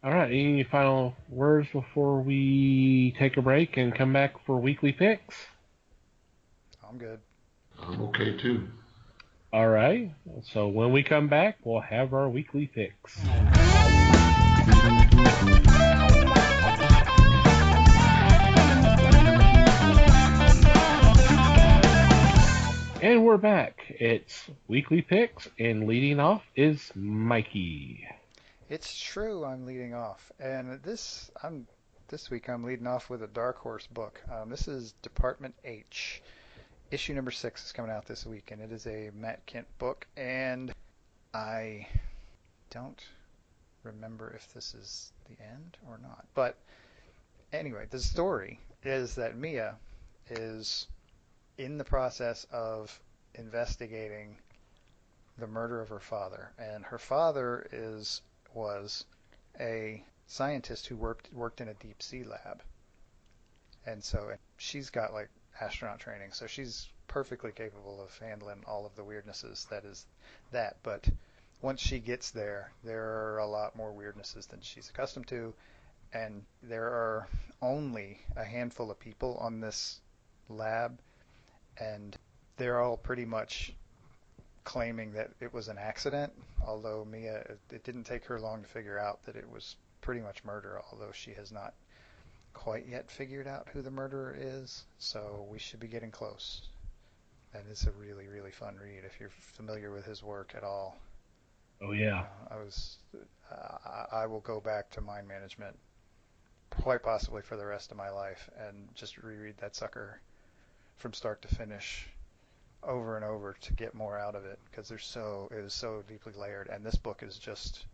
All right, any final words before we take a break and come back for weekly picks? I'm good. I'm okay, too. All right, so when we come back, we'll have our weekly picks. And we're back. It's weekly picks, and leading off is Mikey. It's true, I'm leading off, and this week I'm leading off with a Dark Horse book. This is Department H. Issue number 6 is coming out this week, and it is a Matt Kindt book, and I don't remember if this is the end or not. But anyway, the story is that Mia is in the process of investigating the murder of her father, and her father was a scientist who worked in a deep sea lab, and so she's got like astronaut training, so she's perfectly capable of handling all of the weirdnesses that is that. But once she gets there, there are a lot more weirdnesses than she's accustomed to, and there are only a handful of people on this lab, and they're all pretty much claiming that it was an accident, although Mia, it didn't take her long to figure out that it was pretty much murder, although she has not quite yet figured out who the murderer is, so we should be getting close. And it's a really, really fun read if you're familiar with his work at all. Oh yeah. I will go back to Mind Management quite possibly for the rest of my life and just reread that sucker from start to finish over and over to get more out of it, because it is so deeply layered, and this book is just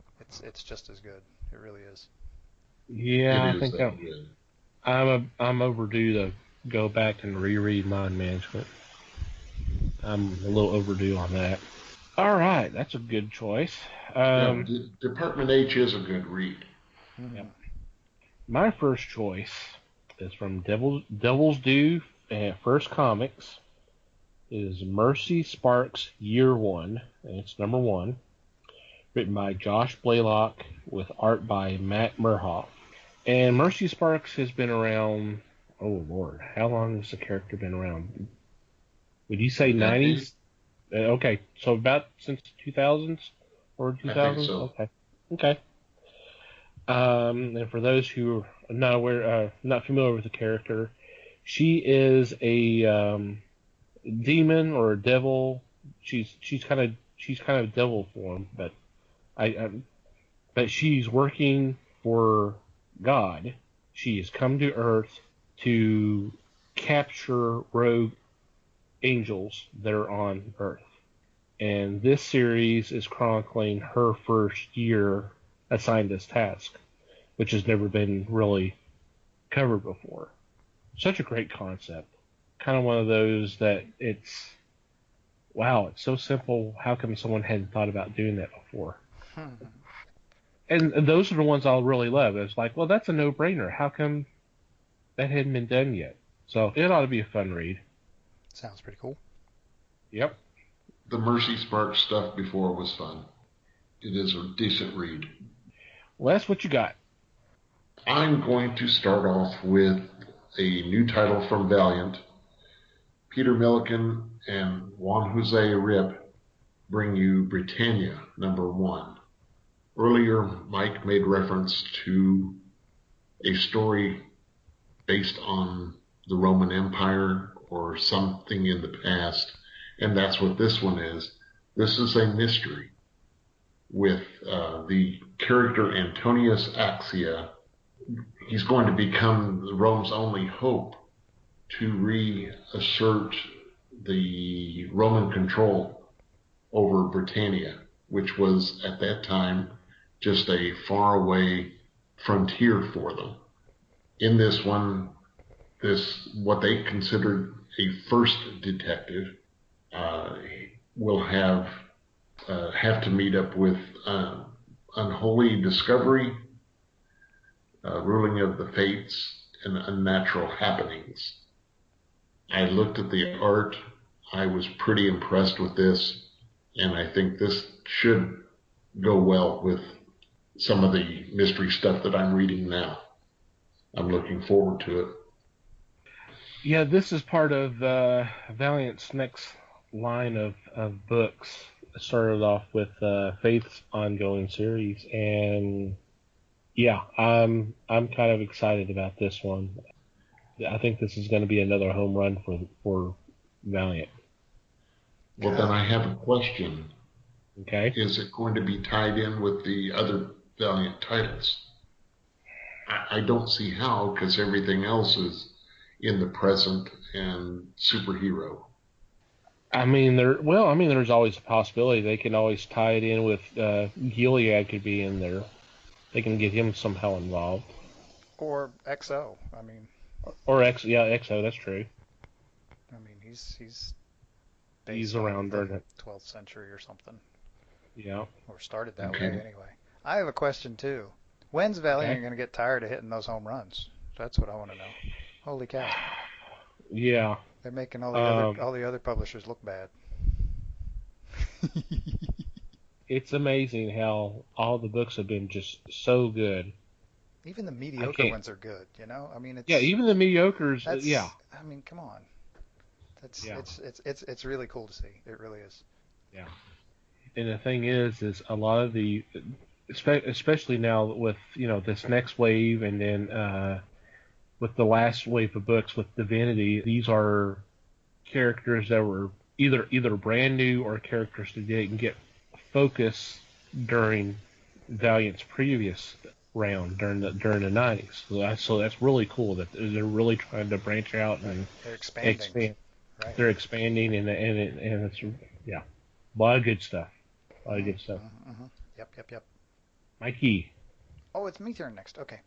it's just as good. It really is. Yeah, I think I'm overdue to go back and reread Mind Management. I'm a little overdue on that. All right, that's a good choice. Department H is a good read. Mm-hmm. Yep. My first choice is from Devil's Due First Comics. It is Mercy Sparks Year 1, and it's number 1, written by Josh Blaylock with art by Matt Murhoff. And Mercy Sparks has been around, oh Lord, how long has the character been around? Would you say 90s? Okay, so about since 2000s or 2000s? I think so. Okay. And for those who are not familiar with the character, she is a demon or a devil. She's kind of devil form, but but she's working for God. She has come to Earth to capture rogue angels that are on Earth. And this series is chronicling her first year assigned this task, which has never been really covered before. Such a great concept. Kind of one of those that it's so simple. How come someone hadn't thought about doing that before? And those are the ones I'll really love. It's like, well, that's a no-brainer. How come that hadn't been done yet? So it ought to be a fun read. Sounds pretty cool. Yep. The Mercy Sparks stuff before was fun. It is a decent read. Les, what you got? I'm going to start off with a new title from Valiant. Peter Milliken and Juan Jose Rip bring you Britannia, number 1. Earlier, Mike made reference to a story based on the Roman Empire or something in the past, and that's what this one is. This is a mystery with the character Antonius Axia. He's going to become Rome's only hope to reassert the Roman control over Britannia, which was at that time just a faraway frontier for them. In this one, what they considered a first detective will have to meet up with unholy discovery, ruling of the fates, and unnatural happenings. I looked at the art. I was pretty impressed with this, and I think this should go well with some of the mystery stuff that I'm reading now. I'm looking forward to it. Yeah, this is part of Valiant's next line of books. It started off with Faith's ongoing series, and yeah, I'm kind of excited about this one. I think this is going to be another home run for Valiant. Well, then I have a question. Okay. Is it going to be tied in with the other Valiant titles? I don't see how, because everything else is in the present and superhero. There's always a possibility they can always tie it in with Gilead could be in there. They can get him somehow involved. Or XO. Or XO. That's true. He's around the there. 12th century or something. Yeah. Or started that way anyway. I have a question too. When's Valiant going to get tired of hitting those home runs? That's what I want to know. Holy cow. Yeah. They're making all the other publishers look bad. it's amazing how all the books have been just so good. Even the mediocre ones are good, you know? I mean, Yeah, even the mediocres, yeah. I mean, come on. Yeah. It's really cool to see. It really is. Yeah. And the thing is a lot of the, especially now with, this next wave and then with the last wave of books with Divinity, these are characters that were either brand new or characters that didn't get focus during Valiant's previous round during the 90s. So that's really cool that they're really trying to branch out and they're expanding. expand. Right. They're expanding and it's a lot of good stuff. A lot of good stuff. Mm-hmm. Yep. Mikey. Oh, it's me turn next. Okay.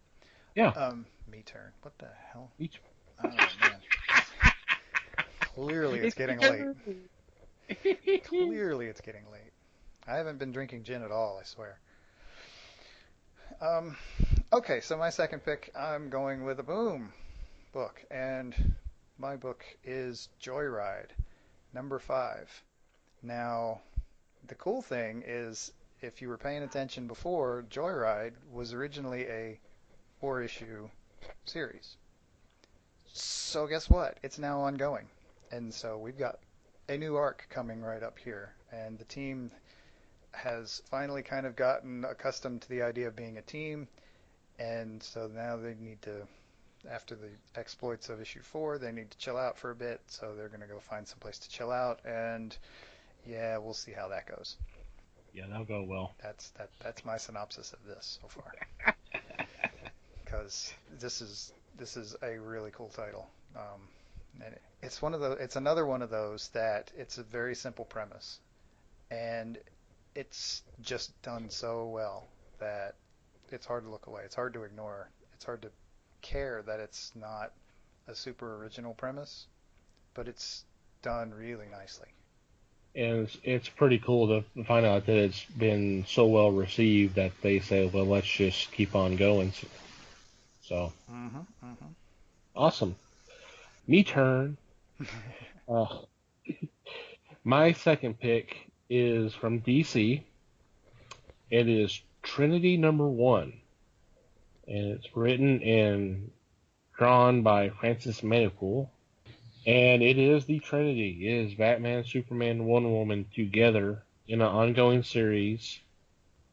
Yeah. Me turn. What the hell? Me turn. Oh man. Clearly it's getting late. Clearly it's getting late. I haven't been drinking gin at all, I swear. Okay, so my second pick, I'm going with a boom book, and my book is Joyride, number 5. Now, the cool thing is, if you were paying attention before, Joyride was originally a 4-issue series. So guess what? It's now ongoing. And so we've got a new arc coming right up here, and the team has finally kind of gotten accustomed to the idea of being a team, and so now they need to, after the exploits of issue 4, they need to chill out for a bit, so they're going to go find some place to chill out, and yeah, we'll see how that goes. Yeah, that'll go well. That's my synopsis of this so far. Because this is a really cool title. And it's another one of those that it's a very simple premise, and it's just done so well that it's hard to look away. It's hard to ignore. It's hard to care that it's not a super original premise, but it's done really nicely. And it's pretty cool to find out that it's been so well received that they say, well, let's just keep on going. So. Awesome. Me turn. My second pick is from DC. It is Trinity number 1. And it's written and drawn by Francis Manicool. And it is the Trinity. It is Batman, Superman, Wonder Woman together in an ongoing series.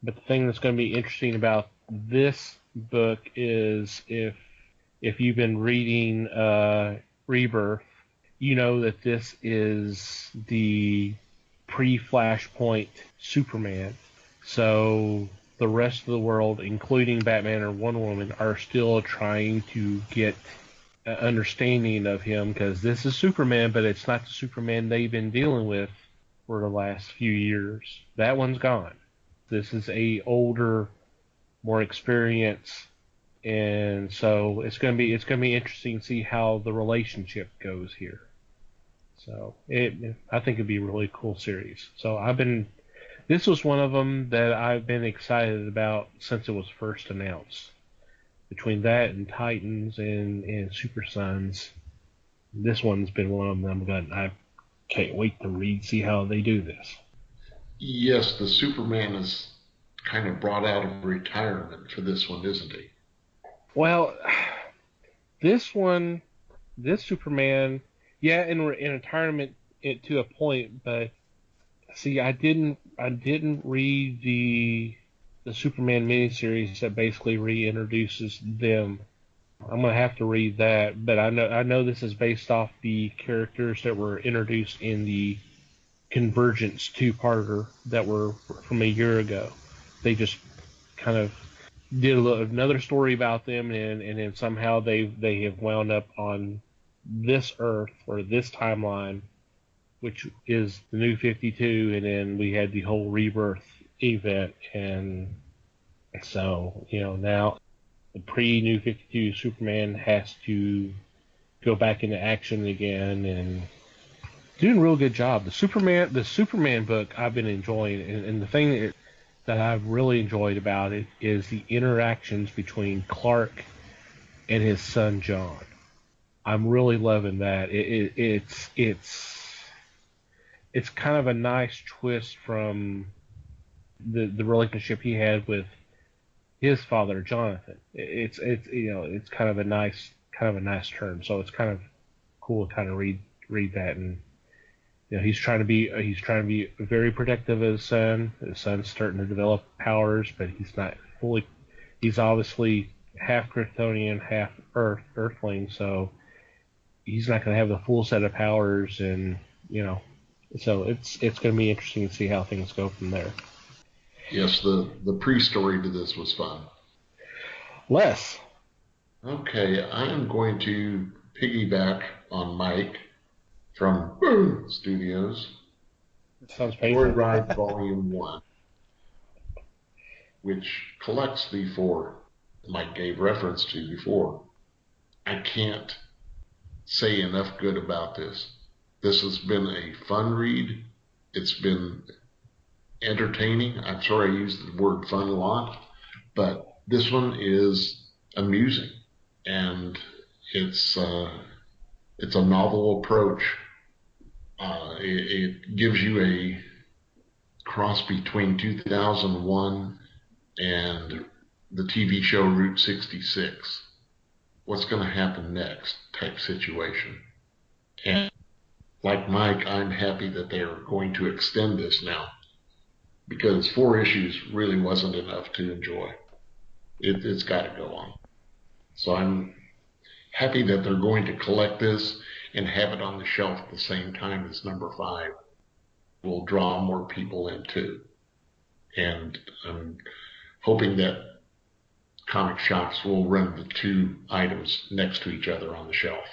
But the thing that's going to be interesting about this book is if you've been reading Rebirth, you know that this is the pre-Flashpoint Superman. So the rest of the world, including Batman or Wonder Woman, are still trying to get an understanding of him, because this is Superman, but it's not the Superman they've been dealing with for the last few years. That one's gone. This is a older, more experienced, and so it's gonna be interesting to see how the relationship goes here. So I think it'd be a really cool series. So this was one of them that I've been excited about since it was first announced. Between that and Titans and Super Sons, this one's been one of them I can't wait to see how they do this. Yes, the Superman is kind of brought out of retirement for this one, isn't he? Well, this Superman, yeah, in retirement to a point, but see, I didn't read the Superman miniseries that basically reintroduces them. I'm gonna have to read that, but I know this is based off the characters that were introduced in the Convergence 2-parter that were from a year ago. They just kind of did another story about them, and then somehow they have wound up on this Earth or this timeline, which is the New 52, and then we had the whole Rebirth event, and so now the pre-New 52 Superman has to go back into action again, and doing a real good job. The Superman book I've been enjoying, and the thing that I've really enjoyed about it is the interactions between Clark and his son John. I'm really loving that. It's kind of a nice twist from the relationship he had with his father, Jonathan. It's kind of a nice turn. So it's kind of cool to kind of read that, and he's trying to be very protective of his son. His son's starting to develop powers, but he's not fully. He's obviously half Kryptonian, half Earthling, so he's not going to have the full set of powers, and so it's going to be interesting to see how things go from there. Yes, the pre-story to this was fun. Les. Okay, I am going to piggyback on Mike from Boom Studios. Sounds painful. Story Ride Volume 1, which collects the 4 Mike gave reference to before. I can't say enough good about this. This has been a fun read. It's been entertaining. I'm sorry I used the word fun a lot, but this one is amusing, and it's a novel approach. It gives you a cross between 2001 and the TV show Route 66. What's going to happen next type situation. And like Mike, I'm happy that they're going to extend this now, because 4 issues really wasn't enough to enjoy. It's got to go on. So I'm happy that they're going to collect this and have it on the shelf at the same time as number 5. Will draw more people in too. And I'm hoping that comic shops will run the 2 items next to each other on the shelf,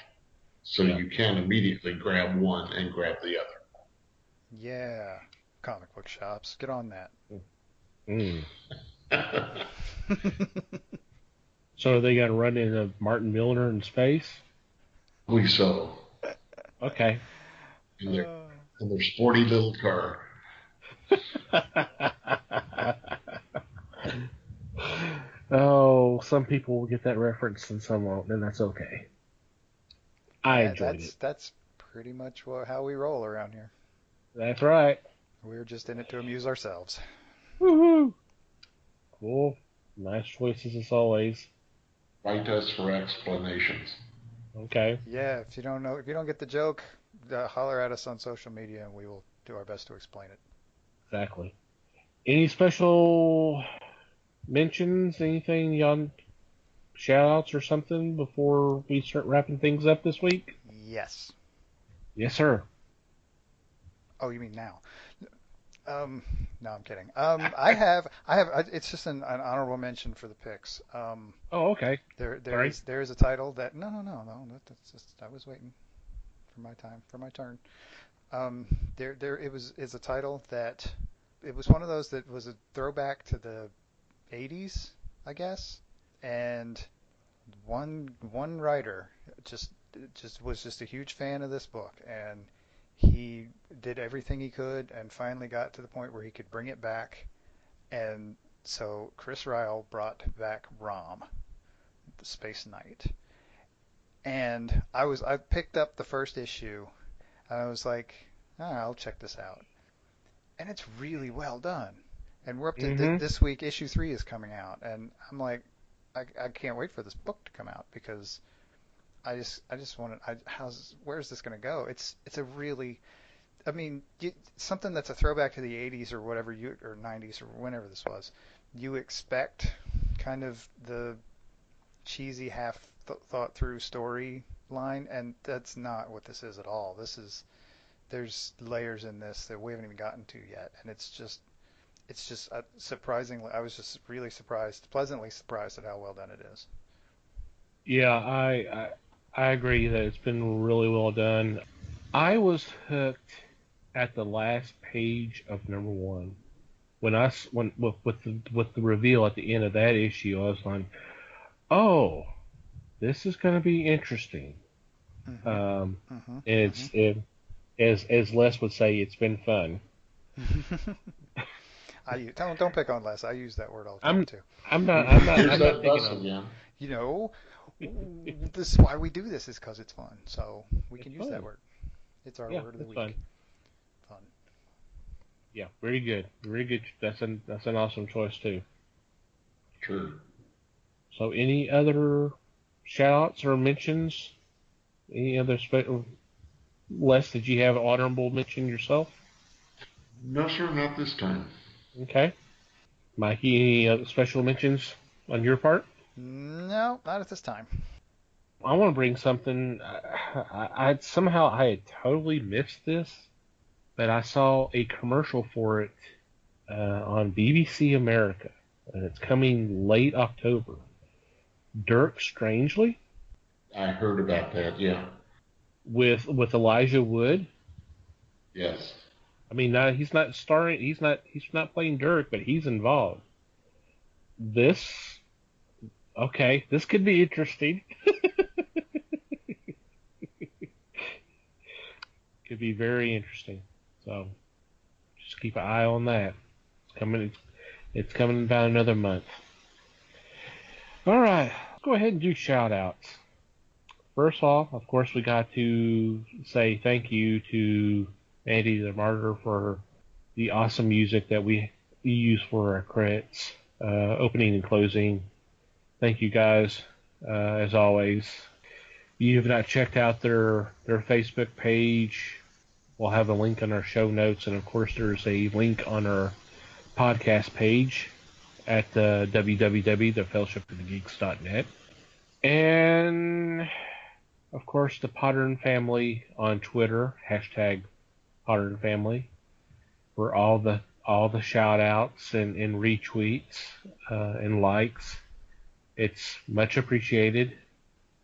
so you can immediately grab one and grab the other. Yeah, comic book shops, get on that. So are they going to run into Martin Milner in space? We so. Okay. In their sporty little car. Oh, some people will get that reference and some won't, and that's okay. I enjoyed it. That's pretty much how we roll around here. That's right. We're just in it to amuse ourselves. Woohoo! Cool. Nice choices as always. Write us for explanations. Okay. Yeah, if you don't get the joke, holler at us on social media and we will do our best to explain it. Exactly. Any special mentions, anything, y'all, shout-outs or something before we start wrapping things up this week? Yes. Yes, sir. Oh, you mean now? No, I'm kidding. I have. It's just an honorable mention for the picks. Oh, okay. There is a title that no. That's just I was waiting for my turn. Is a title that it was one of those that was a throwback to the 80s, I guess, and one writer just was just a huge fan of this book, and he did everything he could and finally got to the point where he could bring it back. And so Chris Ryall brought back Rom, the Space Knight. And I picked up the first issue and I was like, I'll check this out. And it's really well done. And we're up to this week, issue 3 is coming out, and I'm like, I can't wait for this book to come out, because I just want to. Where's this going to go? It's a really, I mean, something that's a throwback to the 80s or whatever, or 90s or whenever this was. You expect kind of the cheesy, half thought through storyline, and that's not what this is at all. There's layers in this that we haven't even gotten to yet, and it's just surprisingly. I was just really pleasantly surprised at how well done it is. Yeah, I agree that it's been really well done. I was hooked at the last page of number 1 when with the reveal at the end of that issue. I was like, oh, this is going to be interesting. And as Les would say, it's been fun. Don't pick on Les. I use that word all the time too. I'm not picking on again. You know, this is why we do this, is because it's fun. So we can use that word. It's our word of the week. Fun. Yeah, very good. Very good. That's an awesome choice, too. True. So any other shout-outs or mentions? Any other special... Les, did you have an honorable mention yourself? No, sir, not this time. Okay. Mikey, any other special mentions on your part? No, not at this time. I want to bring something. Somehow I had totally missed this, but I saw a commercial for it on BBC America, and it's coming late October. Dirk Strangely I heard about that, yeah. with Elijah Wood. Yes. I mean, he's not starring. He's not playing Dirk, but he's involved. This could be interesting. Could be very interesting. So just keep an eye on that. It's coming in about another month. All right, let's go ahead and do shout outs. First off, of course, we got to say thank you to Andy the Martyr for the awesome music that we use for our credits, opening and closing. Thank you guys, as always. If you have not checked out their Facebook page, we'll have a link on our show notes, and of course there's a link on our podcast page at www.thefellowshipofthegeeks.net. And of course the Potter family on Twitter, hashtag Potter family, for all the shout outs and retweets and likes. It's much appreciated.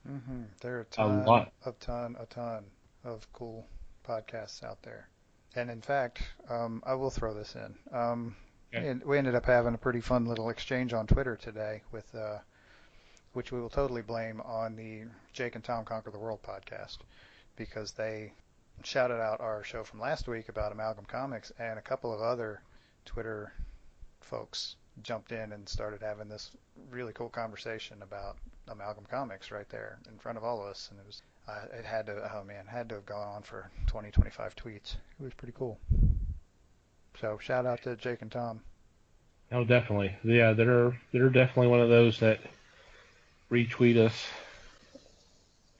Mm-hmm. There are a ton of cool podcasts out there. And in fact, I will throw this in. Okay. We ended up having a pretty fun little exchange on Twitter today with, which we will totally blame on the Jake and Tom Conquer the World podcast, because they shouted out our show from last week about Amalgam Comics, and a couple of other Twitter folks jumped in and started having this really cool conversation about Amalgam Comics right there in front of all of us, and it was it had to have gone on for 25 tweets. It was pretty cool. So shout out to Jake and Tom. Oh, definitely. Yeah, they're definitely one of those that retweet us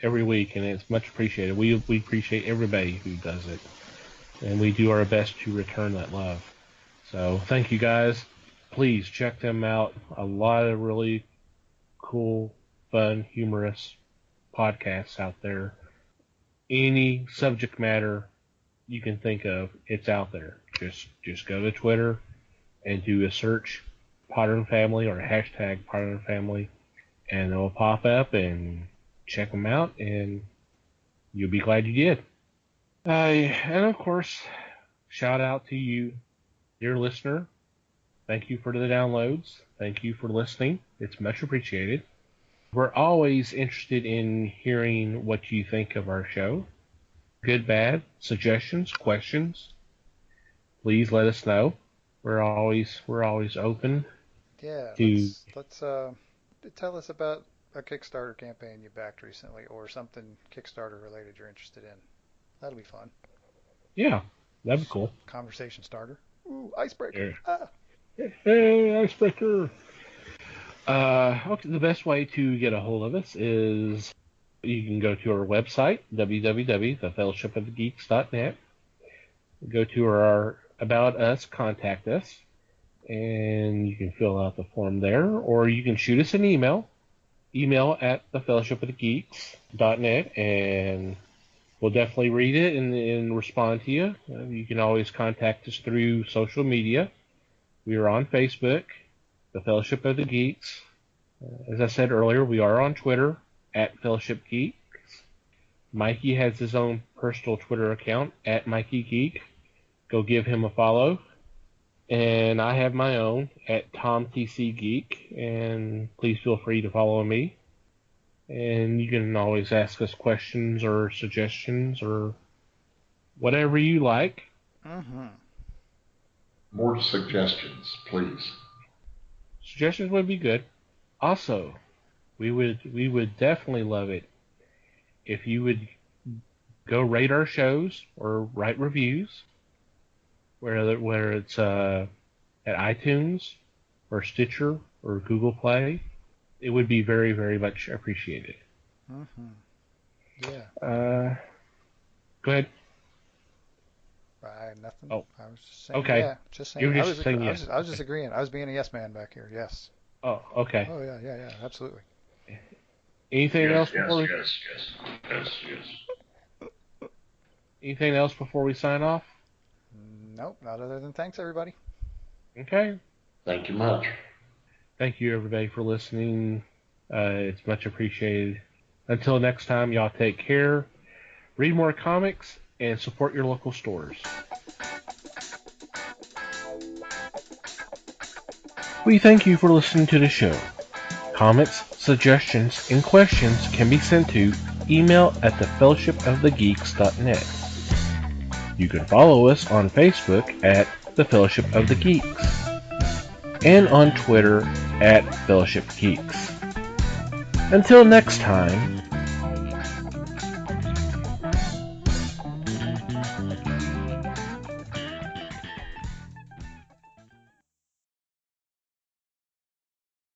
every week, and it's much appreciated. We appreciate everybody who does it, and we do our best to return that love. So thank you guys. Please check them out. A lot of really cool, fun, humorous podcasts out there. Any subject matter you can think of, it's out there. Just go to Twitter and do a search, Potter Family or hashtag Potter Family, and it'll pop up, and check them out, and you'll be glad you did. And of course, shout out to you, dear listener. Thank you for the downloads. Thank you for listening. It's much appreciated. We're always interested in hearing what you think of our show. Good, bad, suggestions, questions. Please let us know. We're always open. Yeah, to let's tell us about a Kickstarter campaign you backed recently, or something Kickstarter related you're interested in. That'll be fun. Yeah, that'd be cool. Conversation starter. Ooh, icebreaker. Ah. Hey, icebreaker. Okay, the best way to get a hold of us is you can go to our website, www.thefellowshipofthegeeks.net. Go to our About Us, Contact Us, and you can fill out the form there, or you can shoot us an email at thefellowshipofthegeeks.net, and we'll definitely read it and respond to you. You can always contact us through social media. We are on Facebook, the Fellowship of the Geeks. As I said earlier, we are on Twitter at Fellowship Geeks. Mikey has his own personal Twitter account at Mikey Geek. Go give him a follow. And I have my own at TomTCGeek, and please feel free to follow me. And you can always ask us questions or suggestions or whatever you like. Mm-hmm. More suggestions, please. Suggestions would be good. Also, we would definitely love it if you would go rate our shows or write reviews. whether it's at iTunes or Stitcher or Google Play, it would be very, very much appreciated. Yeah. Go ahead. Nothing. Oh. I was just saying. Okay. Yeah, just saying. You were just saying yes. I was just agreeing. I was being a yes man back here. Yes. Oh, okay. Oh yeah. Absolutely. Anything else Yes, before Anything else before we sign off? Nope. Not other than thanks, everybody. Okay. Thank you much. Thank you, everybody, for listening. It's much appreciated. Until next time, y'all take care. Read more comics and support your local stores. We thank you for listening to the show. Comments, suggestions, and questions can be sent to email@thefellowshipofthegeeks.net. You can follow us on Facebook at The Fellowship of the Geeks and on Twitter at Fellowship Geeks. Until next time,